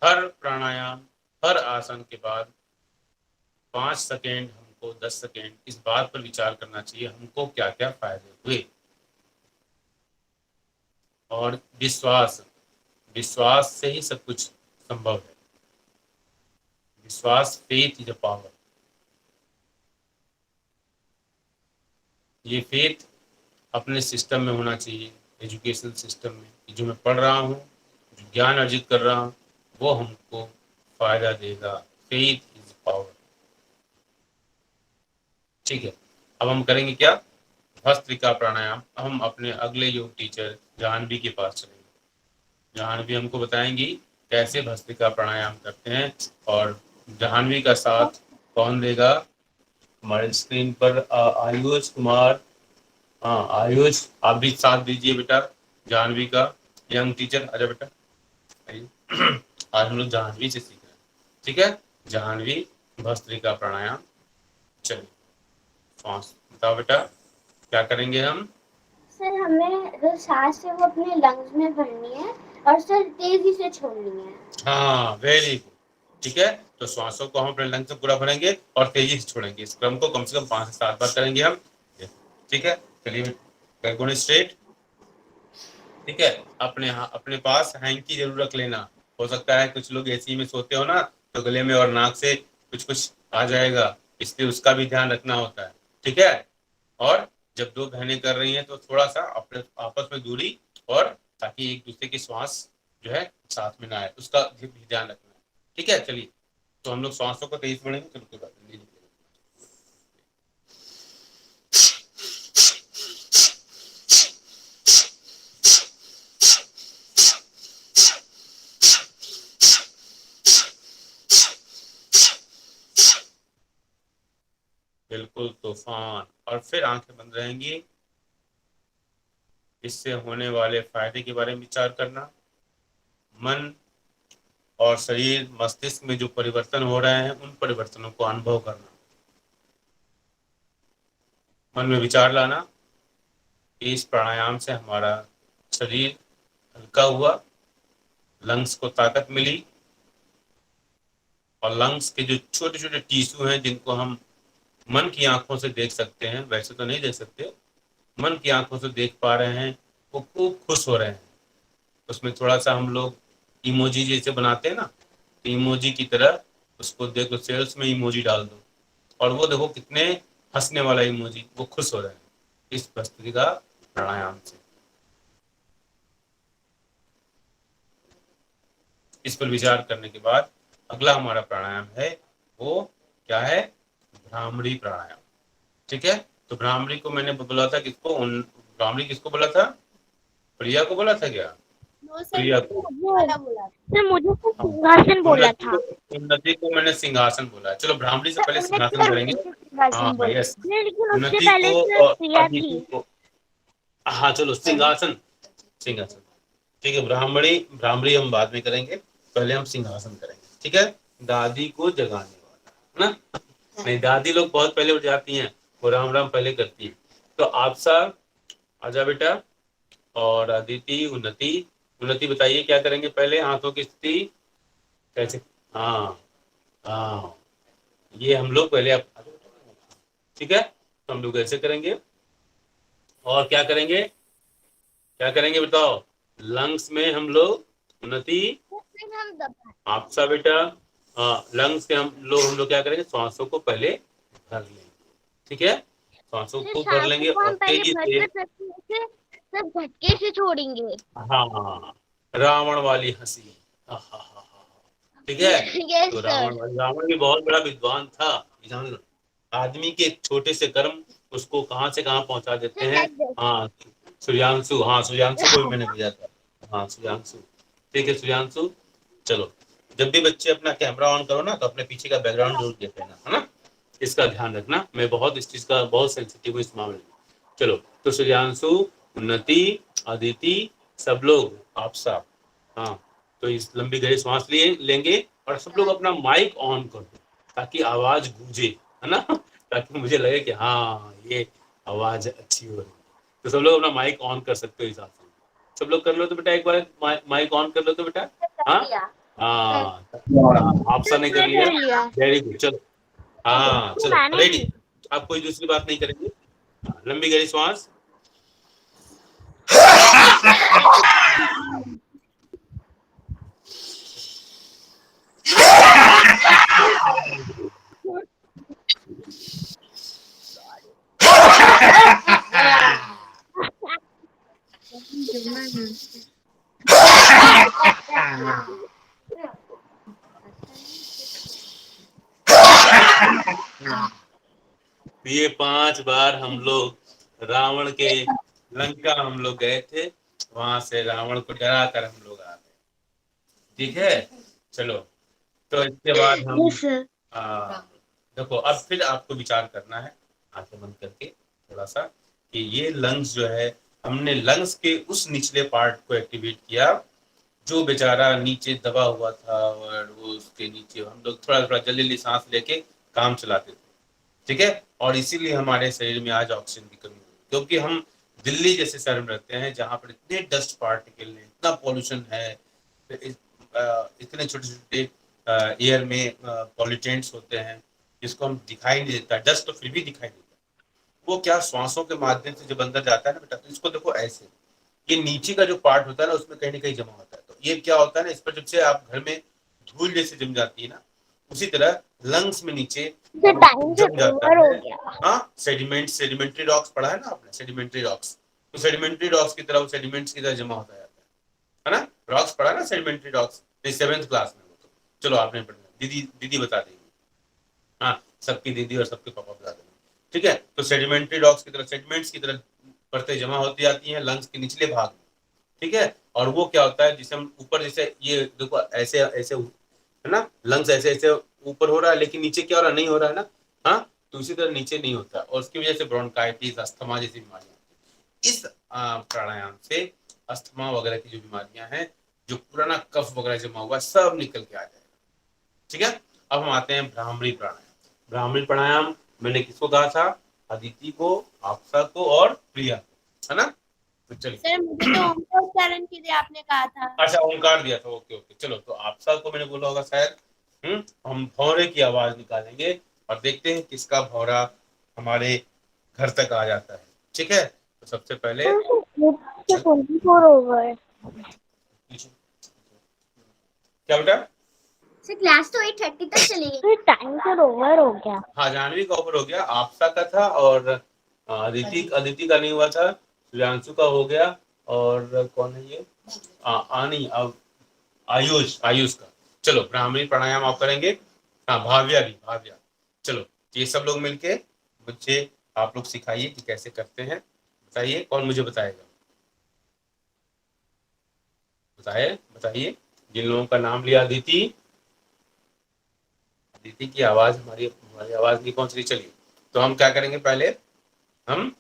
हर प्राणायाम, हर आसन के बाद 5 सेकेंड हमको 10 सेकेंड इस बात पर विचार करना चाहिए हमको क्या क्या फायदे हुए। और विश्वास, विश्वास से ही सब कुछ संभव है। विश्वास, फेथ इज अ पावर। ये फेथ अपने सिस्टम में होना चाहिए, एजुकेशन सिस्टम में, कि जो मैं पढ़ रहा हूँ, जो ज्ञान अर्जित कर रहा हूँ, वो हमको फायदा देगा। Faith is power. ठीक है, अब हम करेंगे क्या? भस्त्रिका प्राणायाम। हम अपने अगले योग टीचर जाह्नवी के पास चलेंगे। जाह्नवी हमको बताएंगी कैसे भस्त्रिका प्राणायाम करते हैं। और जाह्नवी का साथ कौन देगा? हमारे स्क्रीन पर आयुष कुमार। हाँ आयुष, आप भी साथ दीजिए बेटा जाह्नवी का। यंग टीचर, आजा बेटा आइए। आज हम लोग जाह्नवी से सीख रहे हैं। ठीक है, जाह्नवी भस्त्रिका प्राणायाम। चलिए, श्वास बताओ बेटा, क्या करेंगे हम? सर हमें जो सांस है वो अपने लंग्स में भरनी है और सर तेजी से छोड़नी है। हाँ वेरी गुड। ठीक है, तो श्वासों को हम अपने लंग से पूरा भरेंगे और तेजी से छोड़ेंगे। इस क्रम को कम से कम 5 से 7 बार करेंगे हम। ठीक है, चलिए बैकबोन स्ट्रेट। ठीक है, अपने पास हैंकी जरूर रख लेना। हो सकता है कुछ लोग एसी में सोते हो ना, तो गले में और नाक से कुछ कुछ आ जाएगा, इसलिए उसका भी ध्यान रखना होता है। ठीक है, और जब दो बहनें कर रही हैं तो थोड़ा सा अपने आपस में दूरी, और ताकि एक दूसरे की श्वास जो है साथ में ना आए, उसका भी ध्यान रखना है। ठीक है, चलिए तो हम लोग श्वासों को तेज बढ़ेंगे। चलो कोई बात नहीं। बिल्कुल तूफान। और फिर आंखें बंद रहेंगी। इससे होने वाले फायदे के बारे में विचार करना। मन और शरीर, मस्तिष्क में जो परिवर्तन हो रहे हैं, उन परिवर्तनों को अनुभव करना। मन में विचार लाना कि इस प्राणायाम से हमारा शरीर हल्का हुआ, लंग्स को ताकत मिली, और लंग्स के जो छोटे छोटे टिश्यू हैं जिनको हम मन की आंखों से देख सकते हैं, वैसे तो नहीं देख सकते, मन की आंखों से देख पा रहे हैं, वो खूब खुश हो रहे हैं। उसमें थोड़ा सा हम लोग इमोजी जैसे बनाते हैं ना, तो इमोजी की तरह उसको देखो, सेल्स में इमोजी डाल दो और वो देखो कितने हंसने वाला इमोजी, वो खुश हो रहे हैं इस भस्त्रिका प्राणायाम से। इस पर विचार करने के बाद अगला हमारा प्राणायाम है, वो क्या है? भ्रामरी प्राणायाम। ठीक है, तो भ्रामरी को मैंने बोला था किसको? भ्रामरी किसको बोला था? प्रिया को बोला था क्या? प्रिया को। सर मुझे तो सिंहासन बोला था। उन्नति को मैंने सिंहासन बोला। चलो भ्रामरी से पहले सिंहासन करेंगे। हाँ यस, लेकिन उससे उन्नति पहले को सर और प्रिया अदिति थी। को। हाँ चलो सिंहासन, सिंहासन। ठीक है, भ्रामरी हम बाद में करेंगे, पहले हम सिंहासन करेंगे। ठीक है, दादी को जगाने वाला है ना। नहीं, दादी लोग बहुत पहले उठ जाती हैं, वो राम राम पहले करती है। तो आप सब आजा बेटा, और अदिति, उन्नति बताइए क्या करेंगे पहले? हाथों की स्थिति कैसे? हाँ हाँ, ये हम लोग पहले ठीक है, तो हम लोग ऐसे करेंगे। और क्या करेंगे? क्या करेंगे बताओ? लंग्स में हम लोग, उन्नति आप सब बेटा, हाँ लंग्स के हम लोग क्या करेंगे? श्वासों को पहले भर लेंगे। ठीक है, श्वासों को भर लेंगे और तेजी से सब झटके से छोड़ेंगे। हाँ, रावण वाली हंसी। ठीक है, तो रावण भी बहुत बड़ा विद्वान था। जान लो, आदमी के छोटे से कर्म उसको कहाँ से कहाँ पहुंचा देते हैं। हाँ सूर्यांशु, हाँ सूर्यांशु को भी मैंने भेजा था। हाँ सूर्यांशु, ठीक है सूर्यांशु। चलो, जब भी बच्चे अपना कैमरा ऑन करो ना, तो अपने पीछे का बैकग्राउंड जरूर देख लेना, है ना। इसका ध्यान रखना, मैं बहुत इस चीज का बहुत सेंसिटिव हूँ इस मामले में। चलो, तो सूर्यांशु, उन्नति, अदिति, सब लोग आप सब, हाँ तो इस लंबी गहरी सांस लेंगे और सब लोग अपना माइक ऑन कर दो ताकि आवाज गूंजे, है ना, ताकि मुझे लगे कि हाँ ये आवाज अच्छी हो रही है। तो सब लोग अपना माइक ऑन कर सकते हो इस आसन में। सब लोग कर लो तो बेटा, एक बार माइक ऑन कर लो तो बेटा। हाँ हाँ, आपसा ने कर लिया, वेरी गुड। चलो हाँ चलो रेडी, आप कोई दूसरी बात नहीं करेंगे। हाँ, लंबी गहरी सांस। ये 5 बार हम लोग रावण के लंका हम लोग गए थे, वहां से रावण को डरा कर हम लोग आ गए। ठीक है, चलो तो इसके बाद हम देखो अब फिर आपको विचार करना है आंखें बंद करके थोड़ा सा कि ये लंग्स जो है, हमने लंग्स के उस निचले पार्ट को एक्टिवेट किया जो बेचारा नीचे दबा हुआ था, और वो उसके नीचे हम लोग थोड़ा थोड़ा जल्दी सांस लेके काम चलाते थे। ठीक है, और इसीलिए हमारे शरीर में आज ऑक्सीजन की कमी हुई, क्योंकि हम दिल्ली जैसे शहर में रहते हैं जहाँ पर इतने डस्ट पार्टिकल हैं, इतना पॉल्यूशन है, इतने छोटे छोटे एयर में पॉल्यूटेंट्स होते हैं जिसको हम दिखाई नहीं देता। डस्ट तो फिर भी दिखाई देता है, वो क्या श्वासों के माध्यम से जब अंदर जाता है ना बेटा, तो इसको देखो ऐसे, ये नीचे का जो पार्ट होता है ना उसमें कहीं ना कहीं जमा होता है। तो ये क्या होता है ना, इस पर जब से आप घर में धूल जैसे जम जाती है ना, उसी तरह लंग्स में नीचे जम जाता है। हाँ, सेडिमेंट्री रॉक्स पढ़ा है ना आपने, सेडिमेंट्री रॉक्स, तो सेडिमेंट्री रॉक्स की तरह, सेडिमेंट्स की तरह जमा होता है ना। रॉक्स पढ़ा ना, सेडिमेंट्री रॉक्स, 7th क्लास में। तो चलो आपने पढ़ना, दीदी दीदी बता देंगे। हाँ, सबकी दीदी और सबके पापा बता देंगे। ठीक है, तो सेडिमेंट्री रॉक्स की तरह, सेडिमेंट्स की तरह परतें जमा होती जाती हैं लंग्स के निचले भाग में। ठीक है, और वो क्या होता है जिसे हम ऊपर, जैसे ये देखो ऐसे ऐसे है ना, लंग्स ऐसे ऐसे ऊपर हो रहा है, लेकिन नीचे क्या हो रहा है, नहीं हो रहा है ना। हाँ, तो उसी तरह नीचे नहीं होता, और उसकी वजह से ब्रोंकाइटिस, अस्थमा जैसी बीमारियां। इस प्राणायाम से अस्थमा वगैरह की जो बीमारियां हैं, जो पुराना कफ वगैरह जमा हुआ, सब निकल के आ जाएगा। ठीक है, अब हम आते हैं ब्राह्मणी प्राणायाम। ब्राह्मणी प्राणायाम मैंने किसको कहा था, अदिति को, आपसा को और प्रिया को, है ना। तो चलिए, सर मुझे तो ओंकार उच्चारण के लिए आपने कहा था। अच्छा ओंकार दिया था, ओके ओके। चलो तो आपसा को मैंने बोला होगा शायद। हम भौरे की आवाज निकालेंगे और देखते हैं किसका भौरा हमारे घर तक आ जाता है। ठीक है, तो सबसे पहले क्या बेटा, सर क्लास तो 8:30 तक चलेगी। टाइम सर ओवर हो गया। हाँ जानवी का ओवर हो गया, आपसा का था, और अदिति का नहीं हुआ था, सुयांशु का हो गया, और कौन है ये, आनी, अब आयुष, आयुष का। चलो ब्राह्मणी प्राणायाम आप करेंगे। हाँ, भाव्या भी, भाव्या। चलो ये सब लोग मिलके मुझे आप लोग सिखाइए कि कैसे करते हैं। बताइए, कौन मुझे बताएगा, बताइए बताइए। जिन लोगों का नाम लिया, अदिति, अदिति की आवाज हमारी हमारी आवाज नहीं पहुंच रही। चलिए, तो हम क्या करेंगे, पहले हम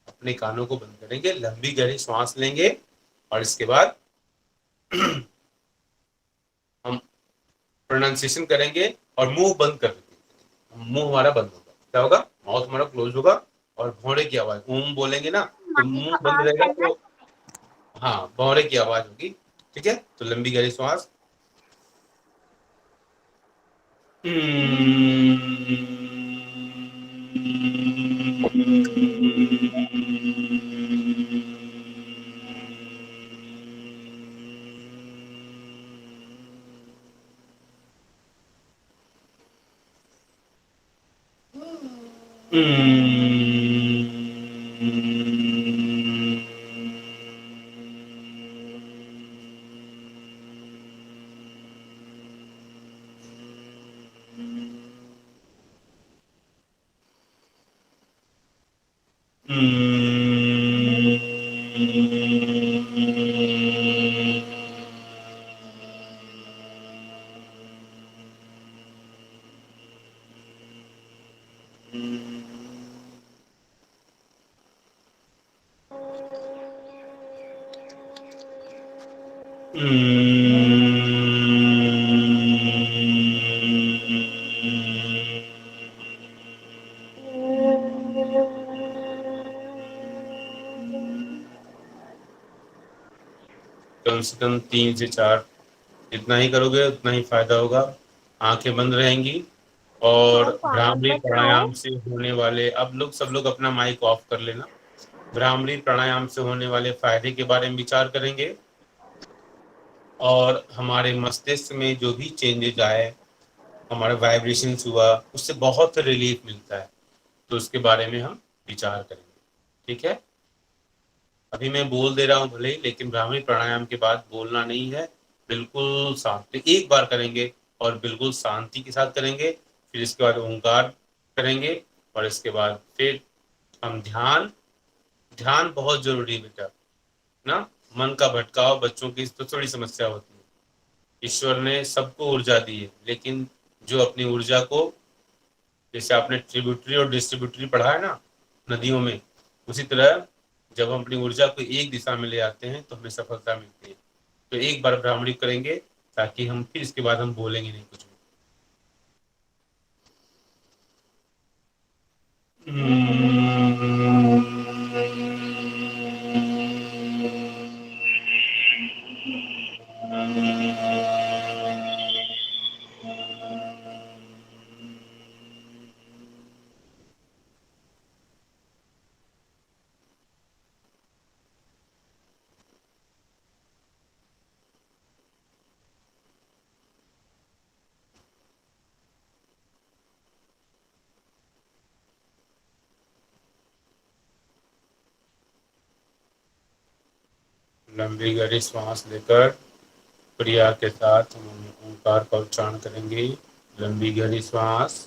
अपने कानों को बंद करेंगे, लंबी गहरी सांस लेंगे, और इसके बाद हम प्रोनाउंसिएशन करेंगे और मुंह बंद कर देंगे। मुंह हमारा बंद होगा, क्या होगा, माउथ हमारा क्लोज होगा, और भौरे की आवाज ओम बोलेंगे ना, तो मुंह बंद रहेगा, तो हाँ भौरे की आवाज होगी। ठीक है, तो लंबी गहरी सांस। कम से कम 3 से 4, जितना ही करोगे उतना ही फायदा होगा। आंखें बंद रहेंगी और सर पानी भ्रामरी बताओ। प्राणायाम से होने वाले, अब लोग सब लोग अपना माइक ऑफ कर लेना। भ्रामरी प्राणायाम से होने वाले फायदे के बारे में विचार करेंगे और हमारे मस्तिष्क में जो भी चेंजेज आए, हमारे वाइब्रेशंस हुआ, उससे बहुत रिलीफ मिलता है, तो उसके बारे में हम विचार करेंगे। ठीक है, अभी मैं बोल दे रहा हूँ भले ही, लेकिन भ्रामरी प्राणायाम के बाद बोलना नहीं है, बिल्कुल शांति, एक बार करेंगे और बिल्कुल शांति के साथ करेंगे। फिर इसके बाद ओंकार करेंगे और इसके बाद फिर हम ध्यान। ध्यान बहुत जरूरी है बेटा ना। मन का भटकाव बच्चों की तो थोड़ी समस्या होती है। ईश्वर ने सबको ऊर्जा दी है, लेकिन जो अपनी ऊर्जा को, जैसे आपने ट्रिब्यूटरी और डिस्ट्रीब्यूटरी पढ़ा है ना नदियों में, उसी तरह जब हम अपनी ऊर्जा को एक दिशा में ले आते हैं तो हमें सफलता मिलती है। तो एक बार भ्रामरी करेंगे ताकि हम फिर इसके बाद हम बोलेंगे नहीं कुछ लंबी गहरी सांस लेकर क्रिया के साथ हम ओंकार का उच्चारण करेंगे। लंबी गहरी सांस।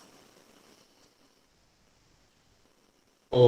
ओ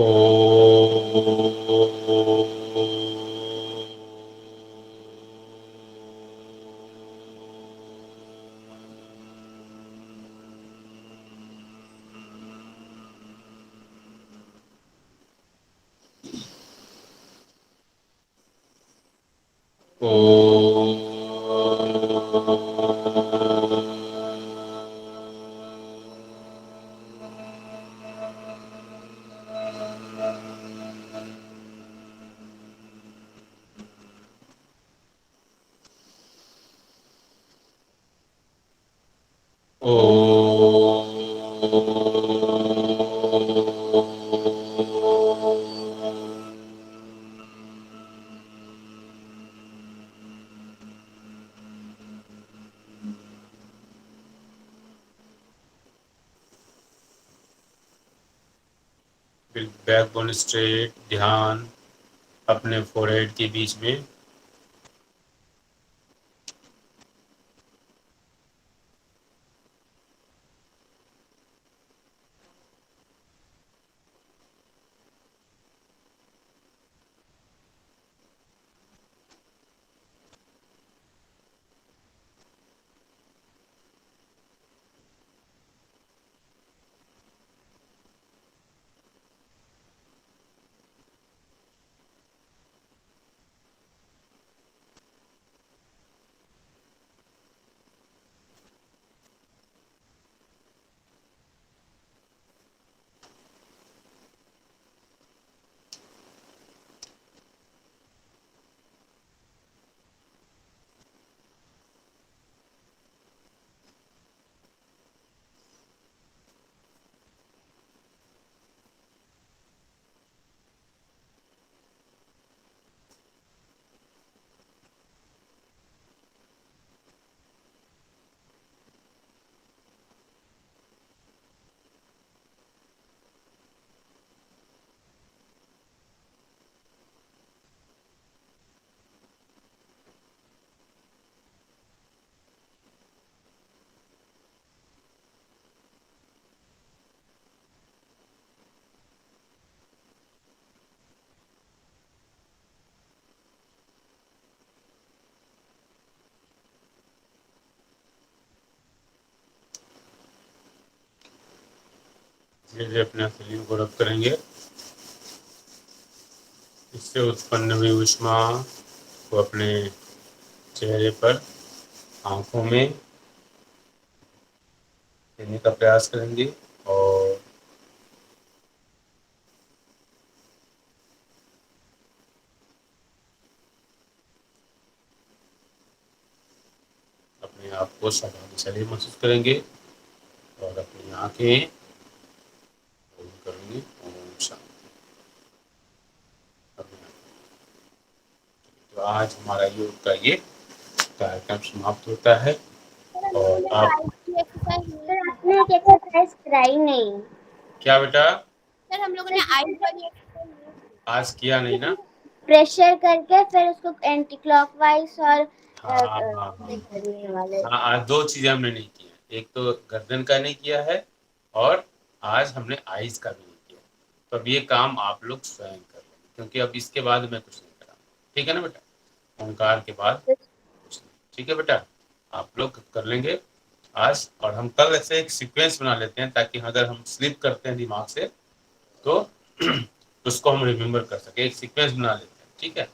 बैकबोन स्ट्रेट, ध्यान अपने फोरहेड के बीच में। धीरे धीरे अपने शरीर को रब करेंगे। इससे उत्पन्न हुई ऊष्मा को अपने चेहरे पर, आंखों में देने का प्रयास करेंगे और को स्वाभाविक शरीर महसूस करेंगे और अपनी आंखें बंद करेंगे। ओम शांति। तो आज हमारा योग का ये कार्यक्रम समाप्त होता है और आप सर आपने एक एक्सरसाइज कराई नहीं। क्या बेटा सर हम लोगों ने आइस वाली exercise नहीं की। आज किया नहीं ना? प्रेशर करके फिर उसको एंटी क्लॉकवाइज और हाँ करने वाले। हाँ, आज दो चीजें हमने नहीं की है। एक तो गर्दन का नहीं किया है और आज हमने आइज का भी नहीं किया। तो अब ये काम आप लोग स्वयं कर लेंगे क्योंकि अब इसके बाद मैं कुछ नहीं करा। ठीक है ना बेटा? ओंकार के बाद कुछ नहीं। ठीक है बेटा, आप लोग कर लेंगे आज। और हम कल ऐसे एक सीक्वेंस बना लेते हैं ताकि अगर हम स्लिप करते हैं दिमाग से तो उसको हम रिमेम्बर कर सके। एक सीक्वेंस बना लेते हैं, ठीक है?